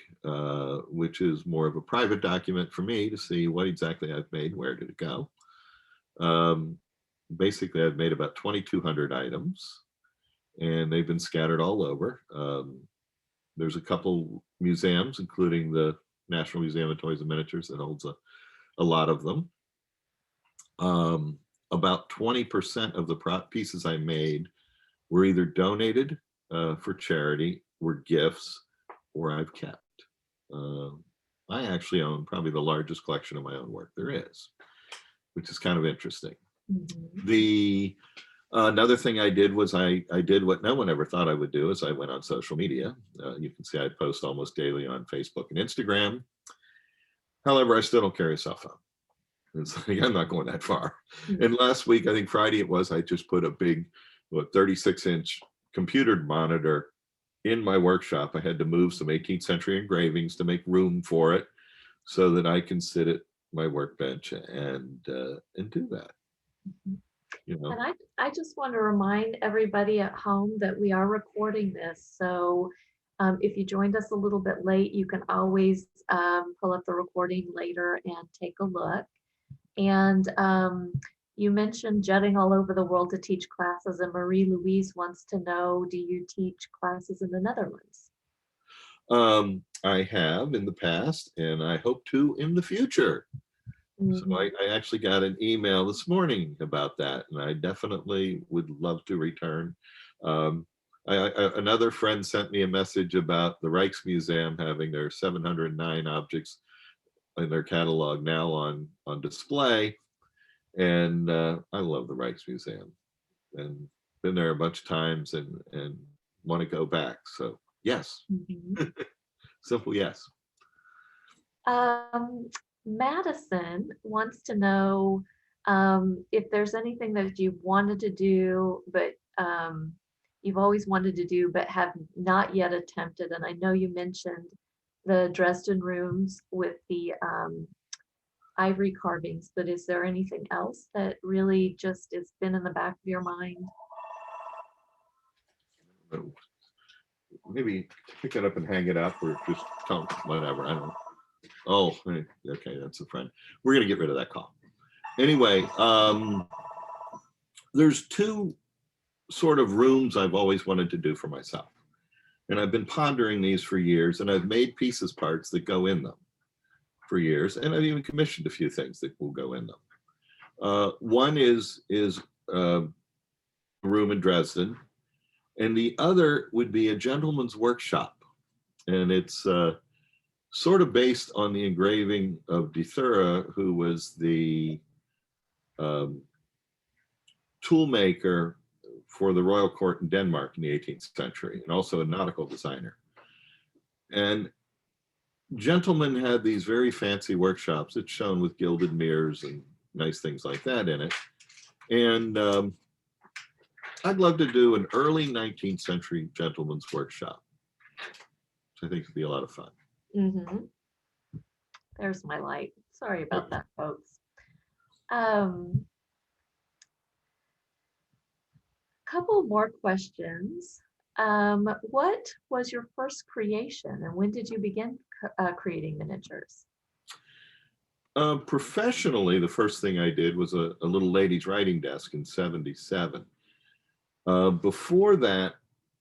[SPEAKER 2] which is more of a private document for me to see what exactly I've made, where did it go. Um, Basically, I've made about 2,200 items, and they've been scattered all over. There's a couple museums, including the National Museum of Toys and Miniatures, that holds a lot of them. About 20% of the pieces I made were either donated for charity, were gifts, or I've kept. Uh, I actually own probably the largest collection of my own work there is, which is kind of interesting.
[SPEAKER 1] Mm-hmm.
[SPEAKER 2] The another thing I did was I did what no one ever thought I would do is I went on social media. You can see I post almost daily on Facebook and Instagram. However, I still don't carry a cell phone. It's like, I'm not going that far. And last week, I think Friday it was, I just put a big, 36-inch computer monitor in my workshop. I had to move some 18th century engravings to make room for it so that I can sit at my workbench and do that.
[SPEAKER 1] Mm-hmm.
[SPEAKER 2] You
[SPEAKER 1] And
[SPEAKER 2] know,
[SPEAKER 1] I just want to remind everybody at home that we are recording this. So if you joined us a little bit late, you can always pull up the recording later and take a look. And You mentioned jetting all over the world to teach classes, and Marie Louise wants to know, do you teach classes in the Netherlands?
[SPEAKER 2] I have in the past, and I hope to in the future. So
[SPEAKER 1] Mhm.
[SPEAKER 2] I actually got an email this morning about that, and I definitely would love to return. Um, another friend sent me a message about the Rijksmuseum having their 709 objects in their catalog now on display, and I love the Rijksmuseum and been there a bunch of times and want to go back. So yes,
[SPEAKER 1] Mhm.
[SPEAKER 2] simple yes.
[SPEAKER 1] Um, Madison wants to know if there's anything that you wanted to do, but you've always wanted to do, but have not yet attempted. And I know you mentioned the Dresden rooms with the ivory carvings, but is there anything else that really just has been in the back of your mind?
[SPEAKER 2] Maybe pick it up and hang it up, or just tell whatever. I don't know. Oh, okay, that's a friend. We're gonna get rid of that call. Anyway, there's two sort of rooms I've always wanted to do for myself. And I've been pondering these for years, and I've made pieces parts that go in them for years, and I've even commissioned a few things that will go in them. One is a room in Dresden, and the other would be a gentleman's workshop, and it's sort of based on the engraving of De Thura, who was the um, tool maker for the royal court in Denmark in the 18th century, and also a nautical designer. And gentlemen had these very fancy workshops. It's shown with gilded mirrors and nice things like that in it. And I'd love to do an early 19th century gentleman's workshop, which I think would be a lot of fun.
[SPEAKER 1] Hmm. There's my light. Sorry about
[SPEAKER 2] Okay.
[SPEAKER 1] that, folks. Um, Couple more questions. What was your first creation and when did you begin creating miniatures?
[SPEAKER 2] Professionally, the first thing I did was a little ladies' writing desk in '77. Before that,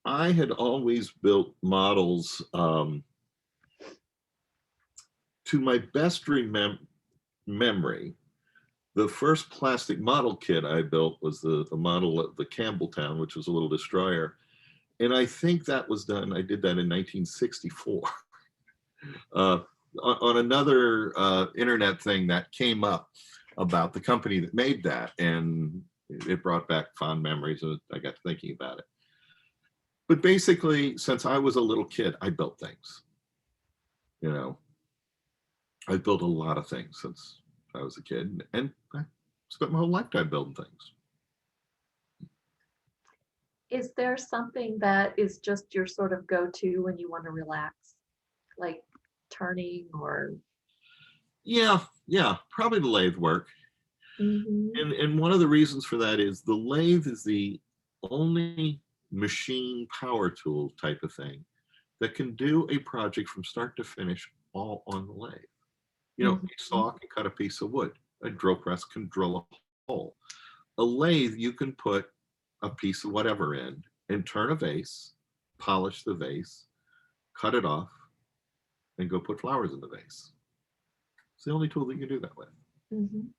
[SPEAKER 2] I had always built models to my best memory. The first plastic model kit I built was the model of the Campbelltown, which was a little destroyer. And I think that was done, I did that in 1964. On another internet thing that came up about the company that made that, and it brought back fond memories. And I got thinking about it. But basically, since I was a little kid, I built things. You know, I built a lot of things since I was a kid, and I spent my whole lifetime building things.
[SPEAKER 1] Is there something that is just your sort of go-to when you want to relax, like turning or?
[SPEAKER 2] Yeah, probably the lathe work.
[SPEAKER 1] Mhm.
[SPEAKER 2] And one of the reasons for that is the lathe is the only machine power tool type of thing that can do a project from start to finish all on the lathe. You know, a
[SPEAKER 1] Mhm.
[SPEAKER 2] saw can cut a piece of wood, a drill press can drill a hole. A lathe, you can put a piece of whatever in and turn a vase, polish the vase, cut it off, and go put flowers in the vase. It's the only tool that you can do that with.
[SPEAKER 1] Mhm.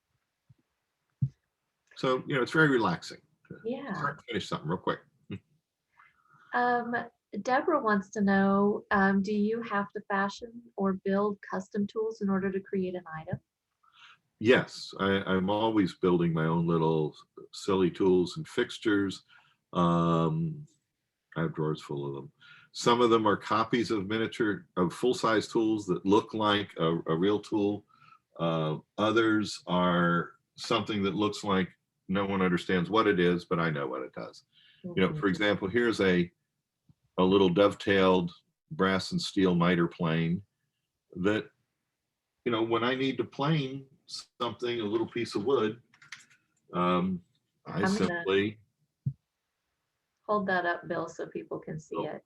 [SPEAKER 2] So, it's very relaxing to
[SPEAKER 1] Yeah.
[SPEAKER 2] start and finish something real quick.
[SPEAKER 1] Um, Deborah wants to know, do you have to fashion or build custom tools in order to create an item?
[SPEAKER 2] Yes, I'm always building my own little silly tools and fixtures. Um, I have drawers full of them. Some of them are copies of full-size tools that look like a real tool. Others are something that looks like no one understands what it is, but I know what it does.
[SPEAKER 1] Mhm.
[SPEAKER 2] For example, here's a little dovetailed brass and steel miter plane that, when I need to plane something, a little piece of wood, um, I
[SPEAKER 1] I'm gonna
[SPEAKER 2] simply,
[SPEAKER 1] hold that up, Bill, so people can see
[SPEAKER 2] oh,
[SPEAKER 1] it.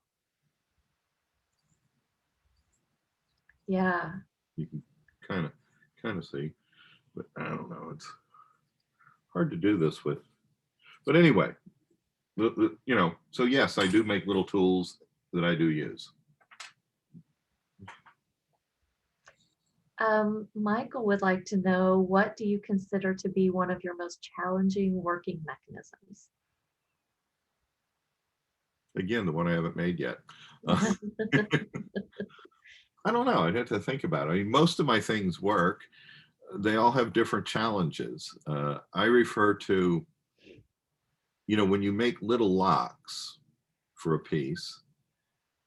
[SPEAKER 1] Yeah.
[SPEAKER 2] you can kind of see, but I don't know, it's hard to do this with. But anyway, so yes, I do make little tools that I do use.
[SPEAKER 1] Michael would like to know, what do you consider to be one of your most challenging working mechanisms?
[SPEAKER 2] Again, the one I haven't made yet. I don't know. I'd have to think about it. I mean, most of my things work. They all have different challenges. I refer to, when you make little locks for a piece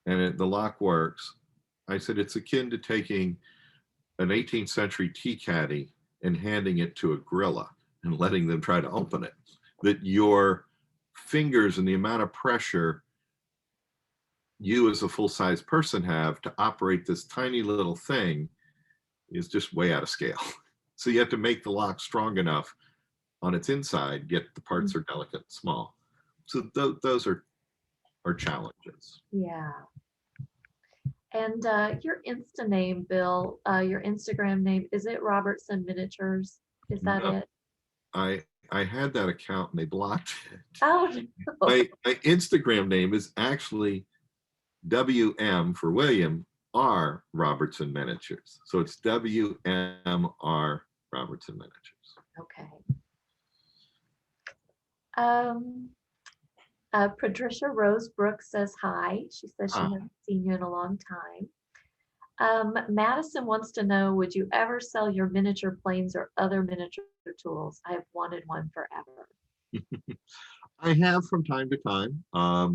[SPEAKER 2] and the lock works, I said it's akin to taking an 18th century tea caddy and handing it to a gorilla and letting them try to open it. That your fingers and the amount of pressure you as a full-size person have to operate this tiny little thing is just way out of scale. So you have to make the lock strong enough on its inside, yet the parts are delicate and small. So those are challenges.
[SPEAKER 1] Yeah. And your Insta name, Bill, your Instagram name, is it Robertson Miniatures? Is that
[SPEAKER 2] No,
[SPEAKER 1] it?
[SPEAKER 2] I had that account and they blocked it.
[SPEAKER 1] Oh, no.
[SPEAKER 2] My Instagram name is actually WM for William R. Robertson Miniatures. So it's WMR Robertson Miniatures.
[SPEAKER 1] Okay. Patricia Rose Brooks says hi. She says she hasn't seen you in a long time. Madison wants to know, would you ever sell your miniature planes or other miniature tools? I have wanted one forever.
[SPEAKER 2] I have from time to time. I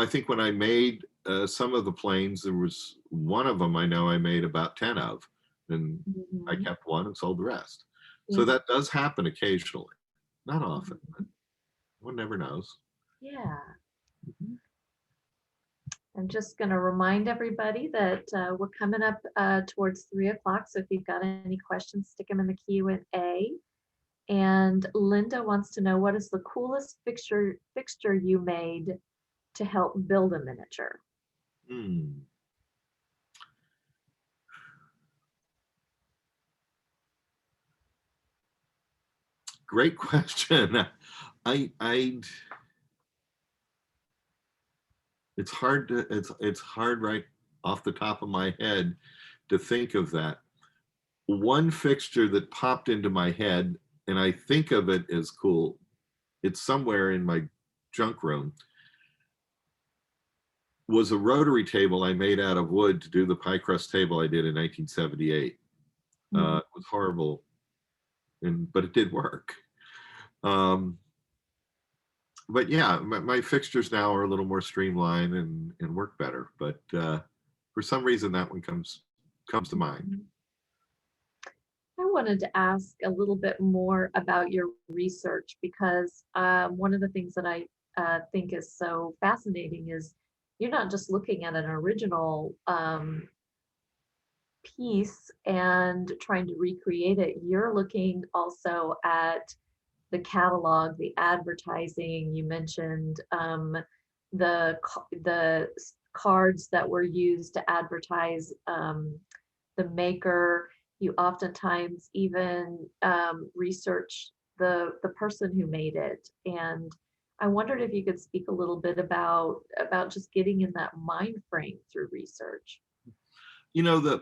[SPEAKER 2] think when I made some of the planes, there was one of them I know I made about 10 of, and I kept one and sold the rest. So that does happen occasionally, not often, but one never knows.
[SPEAKER 1] Yeah. I'm just going to remind everybody that we're coming up towards 3 o'clock. So if you've got any questions, stick them in the Q&A. And Linda wants to know, what is the coolest fixture you made to help build a miniature?
[SPEAKER 2] Great question. It's hard right off the top of my head to think of that. One fixture that popped into my head, and I think of it as cool, it's somewhere in my junk room, was a rotary table I made out of wood to do the pie crust table I did in 1978. It was horrible, but it did work. But yeah, my fixtures now are a little more streamlined and work better. But for some reason, that one comes to mind.
[SPEAKER 1] I wanted to ask a little bit more about your research, because one of the things that I think is so fascinating is you're not just looking at an original piece and trying to recreate it. You're looking also at the catalog, the advertising. You mentioned the cards that were used to advertise the maker. You oftentimes even research the person who made it. And I wondered if you could speak a little bit about just getting in that mind frame through research.
[SPEAKER 2] The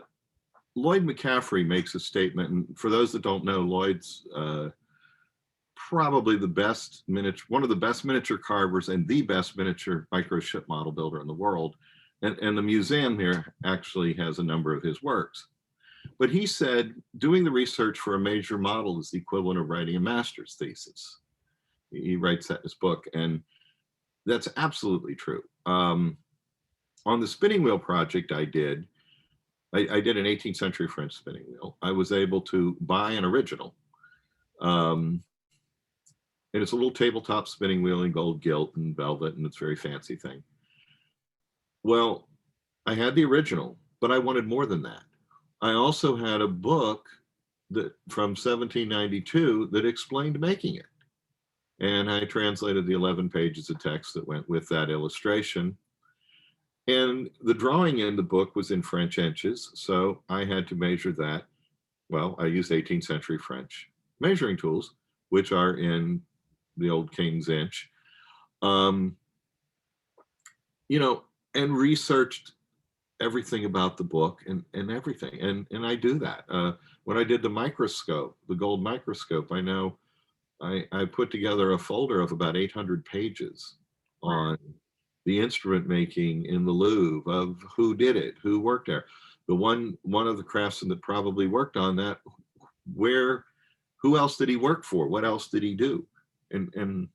[SPEAKER 2] Lloyd McCaffrey makes a statement, and for those that don't know, Lloyd's probably one of the best miniature carvers and the best miniature micro ship model builder in the world. And the museum here actually has a number of his works. But he said, doing the research for a major model is the equivalent of writing a master's thesis. He writes that in his book, and that's absolutely true. On the spinning wheel project I did an 18th century French spinning wheel. I was able to buy an original. And it's a little tabletop spinning wheel in gold gilt and velvet, and it's a very fancy thing. Well, I had the original, but I wanted more than that. I also had a book from 1792 that explained making it. And I translated the 11 pages of text that went with that illustration. And the drawing in the book was in French inches, so I had to measure that. Well, I used 18th century French measuring tools, which are in the old King's inch, um, you know, and researched everything about the book and everything. And I do that. When I did the microscope, the gold microscope, I know I put together a folder of about 800 pages
[SPEAKER 1] Wow.
[SPEAKER 2] on the instrument making in the Louvre, of who did it, who worked there. One of the craftsmen that probably worked on that, where, who else did he work for? What else did he do? And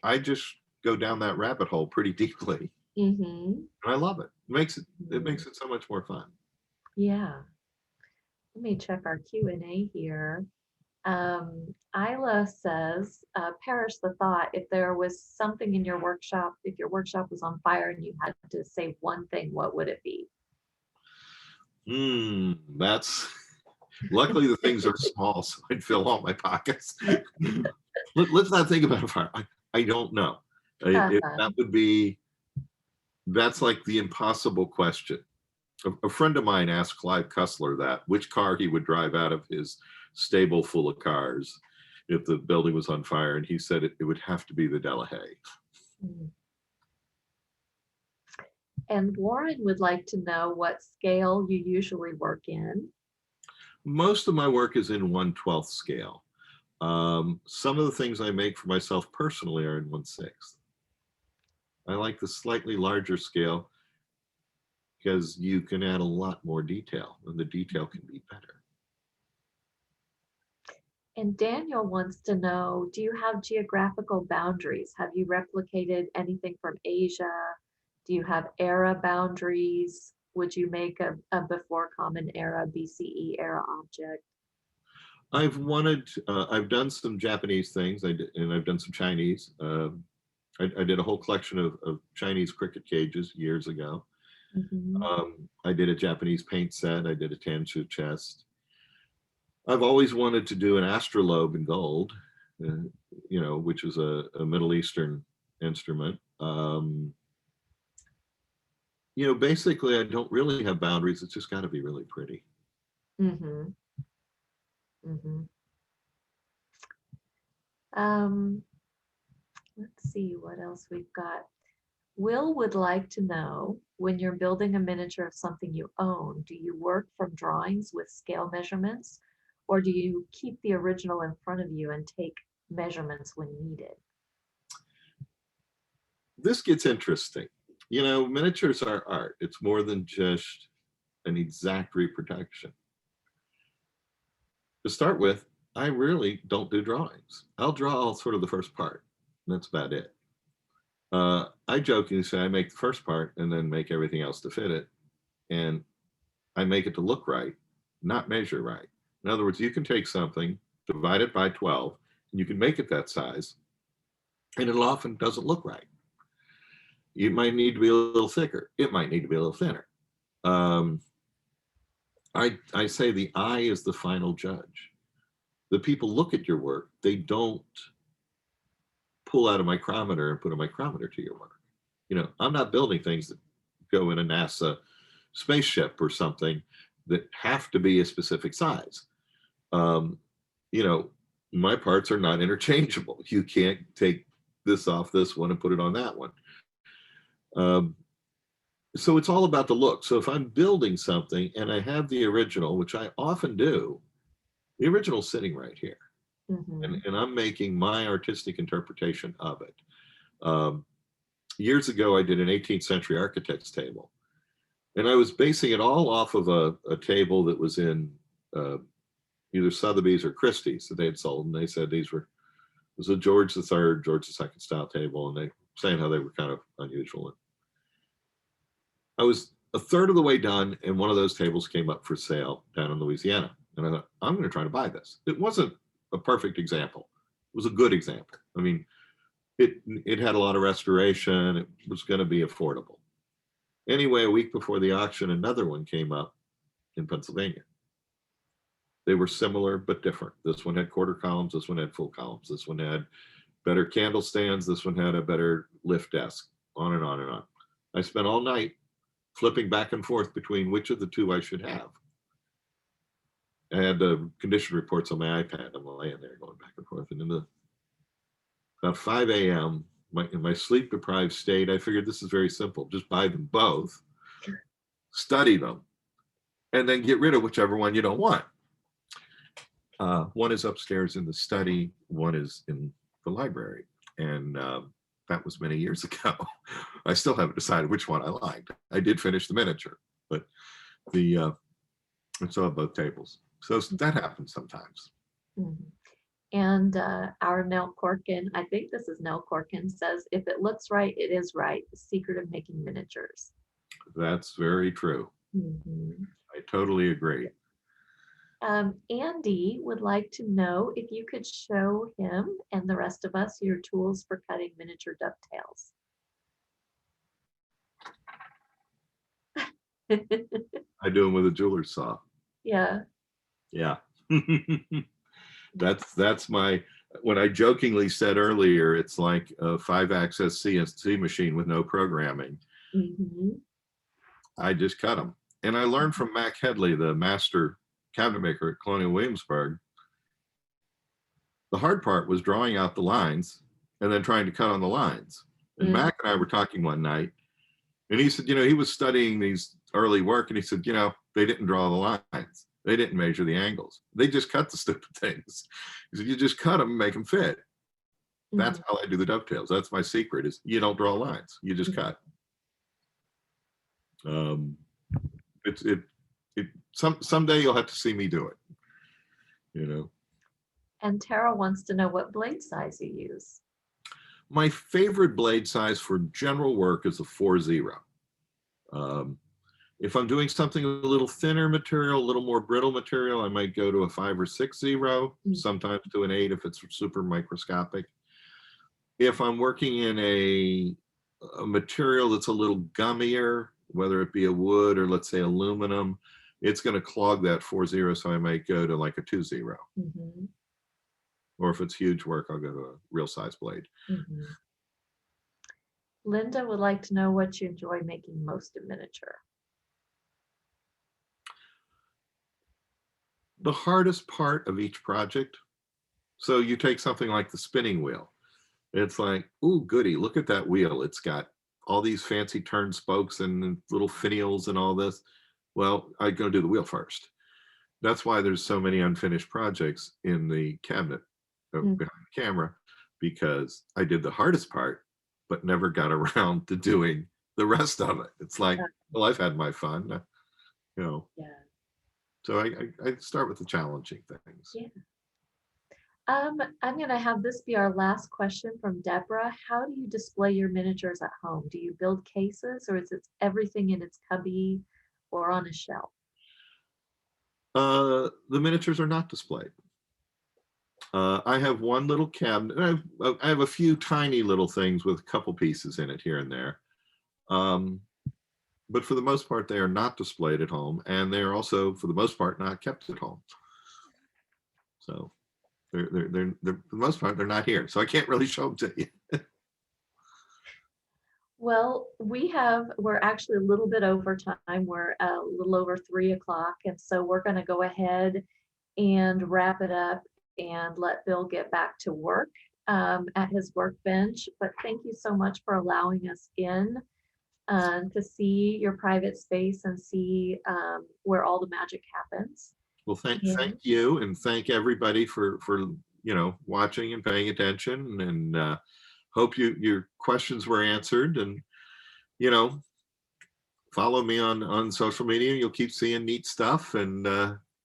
[SPEAKER 2] I just go down that rabbit hole pretty deeply.
[SPEAKER 1] Mm-hmm.
[SPEAKER 2] And I love it. It makes it so much more fun.
[SPEAKER 1] Yeah. Let me check our Q&A here. Isla says, perish the thought, if there was something in your workshop, if your workshop was on fire and you had to say one thing, what would it be?
[SPEAKER 2] That's luckily the things are small, so I'd fill all my pockets. Let's not think about a fire. I don't know.
[SPEAKER 1] Uh-huh.
[SPEAKER 2] That would be, that's like the impossible question. A friend of mine asked Clive Cussler that, which car he would drive out of his stable full of cars if the building was on fire. And he said it would have to be the Delahaye.
[SPEAKER 1] Mm. And Warren would like to know what scale you usually work in.
[SPEAKER 2] Most of my work is in 1/12 scale. Some of the things I make for myself personally are in 1/6. I like the slightly larger scale because you can add a lot more detail and the detail can be better.
[SPEAKER 1] And Daniel wants to know, do you have geographical boundaries? Have you replicated anything from Asia? Do you have era boundaries? Would you make a before Common Era, BCE era object?
[SPEAKER 2] I've done some Japanese things, and I've done some Chinese. I did a whole collection of Chinese cricket cages years ago.
[SPEAKER 1] Mhm.
[SPEAKER 2] I did a Japanese paint set. I did a Tanshu chest. I've always wanted to do an astrolabe in gold, uh, which is a Middle Eastern instrument. Basically, I don't really have boundaries. It's just got to be really pretty.
[SPEAKER 1] Mhm. Mhm. Um, let's see what else we've got. Will would like to know, when you're building a miniature of something you own, do you work from drawings with scale measurements, or do you keep the original in front of you and take measurements when needed?
[SPEAKER 2] This gets interesting. Miniatures are art. It's more than just an exact reproduction. To start with, I really don't do drawings. I'll draw sort of the first part. That's about it. I jokingly say I make the first part and then make everything else to fit it. And I make it to look right, not measure right. In other words, you can take something, divide it by 12, and you can make it that size, and it often doesn't look right. It might need to be a little thicker. It might need to be a little thinner. Um, I say the eye is the final judge. The people look at your work, they don't pull out a micrometer and put a micrometer to your work. I'm not building things that go in a NASA spaceship or something that have to be a specific size. Um, you know, my parts are not interchangeable. You can't take this off this one and put it on that one. Um, so it's all about the look. So if I'm building something and I have the original, which I often do, the original's sitting right here.
[SPEAKER 1] Mhm.
[SPEAKER 2] And I'm making my artistic interpretation of it. Um, Years ago, I did an 18th century architect's table. And I was basing it all off of a table that was in uh, either Sotheby's or Christie's that they had sold. And they said it was a George III, George II style table. And they saying how they were kind of unusual. And I was a third of the way done, and one of those tables came up for sale down in Louisiana. And I thought, I'm going to try to buy this. It wasn't a perfect example. It was a good example. I mean, it had a lot of restoration. It was going to be affordable. Anyway, a week before the auction, another one came up in Pennsylvania. They were similar but different. This one had quarter columns. This one had full columns. This one had better candle stands. This one had a better lift desk, on and on and on. I spent all night flipping back and forth between which of the two I should have. I had the condition reports on my iPad. I'm laying there going back and forth. And about 5 a.m., in my sleep deprived state, I figured this is very simple. Just buy them both, study them, and then get rid of whichever one you don't want. One is upstairs in the study, one is in the library. And that was many years ago. I still haven't decided which one I liked. I did finish the miniature, but I still have both tables. So that happens sometimes.
[SPEAKER 1] Mhm. And our Nell Corkin, I think this is Nell Corkin, says, if it looks right, it is right. The secret of making miniatures.
[SPEAKER 2] That's very true.
[SPEAKER 1] Mhm.
[SPEAKER 2] I totally agree.
[SPEAKER 1] Andy would like to know if you could show him and the rest of us your tools for cutting miniature dovetails.
[SPEAKER 2] I do them with a jeweler's saw.
[SPEAKER 1] Yeah.
[SPEAKER 2] Yeah. That's my, when I jokingly said earlier, it's like a 5-axis CNC machine with no programming.
[SPEAKER 1] Mhm.
[SPEAKER 2] I just cut them. And I learned from Mac Headley, the master cabinet maker at Colonial Williamsburg. The hard part was drawing out the lines and then trying to cut on the lines. And
[SPEAKER 1] Mm.
[SPEAKER 2] Mac and I were talking one night, and he said, he was studying these early work, and he said, they didn't draw the lines. They didn't measure the angles. They just cut the stupid things. He said, you just cut them and make them fit. That's
[SPEAKER 1] Mhm.
[SPEAKER 2] how I do the dovetails. That's my secret, is you don't draw lines. You just cut. Um, someday you'll have to see me do it.
[SPEAKER 1] And Tara wants to know what blade size you use.
[SPEAKER 2] My favorite blade size for general work is a 4-0. If I'm doing something a little thinner material, a little more brittle material, I might go to a 5 or 6-0, sometimes to an 8 if it's super microscopic. If I'm working in a material that's a little gummier, whether it be a wood or let's say aluminum, it's going to clog that 4-0, so I might go to like a 2-0.
[SPEAKER 1] Mm-hmm.
[SPEAKER 2] Or if it's huge work, I'll go to a real size blade.
[SPEAKER 1] Mm-hmm. Linda would like to know what you enjoy making most in miniature.
[SPEAKER 2] The hardest part of each project. So you take something like the spinning wheel. It's like, ooh, goody, look at that wheel. It's got all these fancy turn spokes and little finials and all this. Well, I go do the wheel first. That's why there's so many unfinished projects in the cabinet behind the camera, because I did the hardest part, but never got around to doing the rest of it. It's like, well, I've had my fun,
[SPEAKER 1] Yeah.
[SPEAKER 2] So I start with the challenging things.
[SPEAKER 1] Yeah. I'm going to have this be our last question from Deborah. How do you display your miniatures at home? Do you build cases, or is it everything in its cubby or on a shelf?
[SPEAKER 2] The miniatures are not displayed. I have one little cabinet. I have a few tiny little things with a couple pieces in it here and there. But for the most part, they are not displayed at home, and they're also, for the most part, not kept at home. So they're for the most part, they're not here. So I can't really show them to you.
[SPEAKER 1] Well, we're actually a little bit over time. We're a little over 3 o'clock. And so we're going to go ahead and wrap it up and let Bill get back to work at his workbench. But thank you so much for allowing us in to see your private space and see where all the magic happens.
[SPEAKER 2] Well, thank you, and thank everybody for watching and paying attention, and hope your questions were answered. And follow me on social media. You'll keep seeing neat stuff, and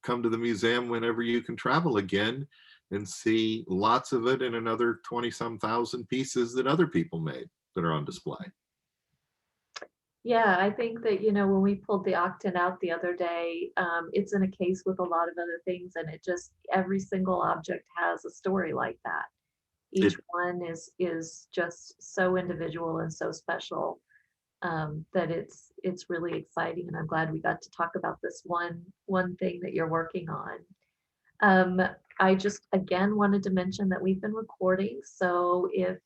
[SPEAKER 2] come to the museum whenever you can travel again and see lots of it and another 20-some thousand pieces that other people made that are on display.
[SPEAKER 1] Yeah, I think that, when we pulled the Octant out the other day, it's in a case with a lot of other things, and every single object has a story like that. Each one is just so individual and so special that it's really exciting, and I'm glad we got to talk about this one thing that you're working on. I just again wanted to mention that we've been recording, so if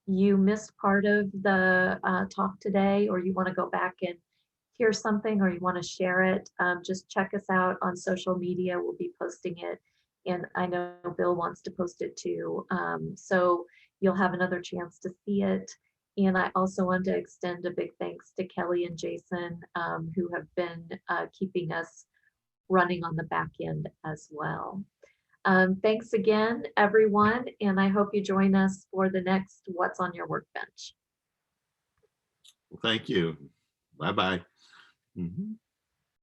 [SPEAKER 1] you missed part of the talk today, or you want to go back and hear something or you want to share it, just check us out on social media. We'll be posting it. And I know Bill wants to post it too. So you'll have another chance to see it. And I also want to extend a big thanks to Kelly and Jason, who have been keeping us running on the back end as well. Thanks again, everyone, and I hope you join us for the next What's on Your Workbench.
[SPEAKER 2] Thank you. Bye-bye. Mhm.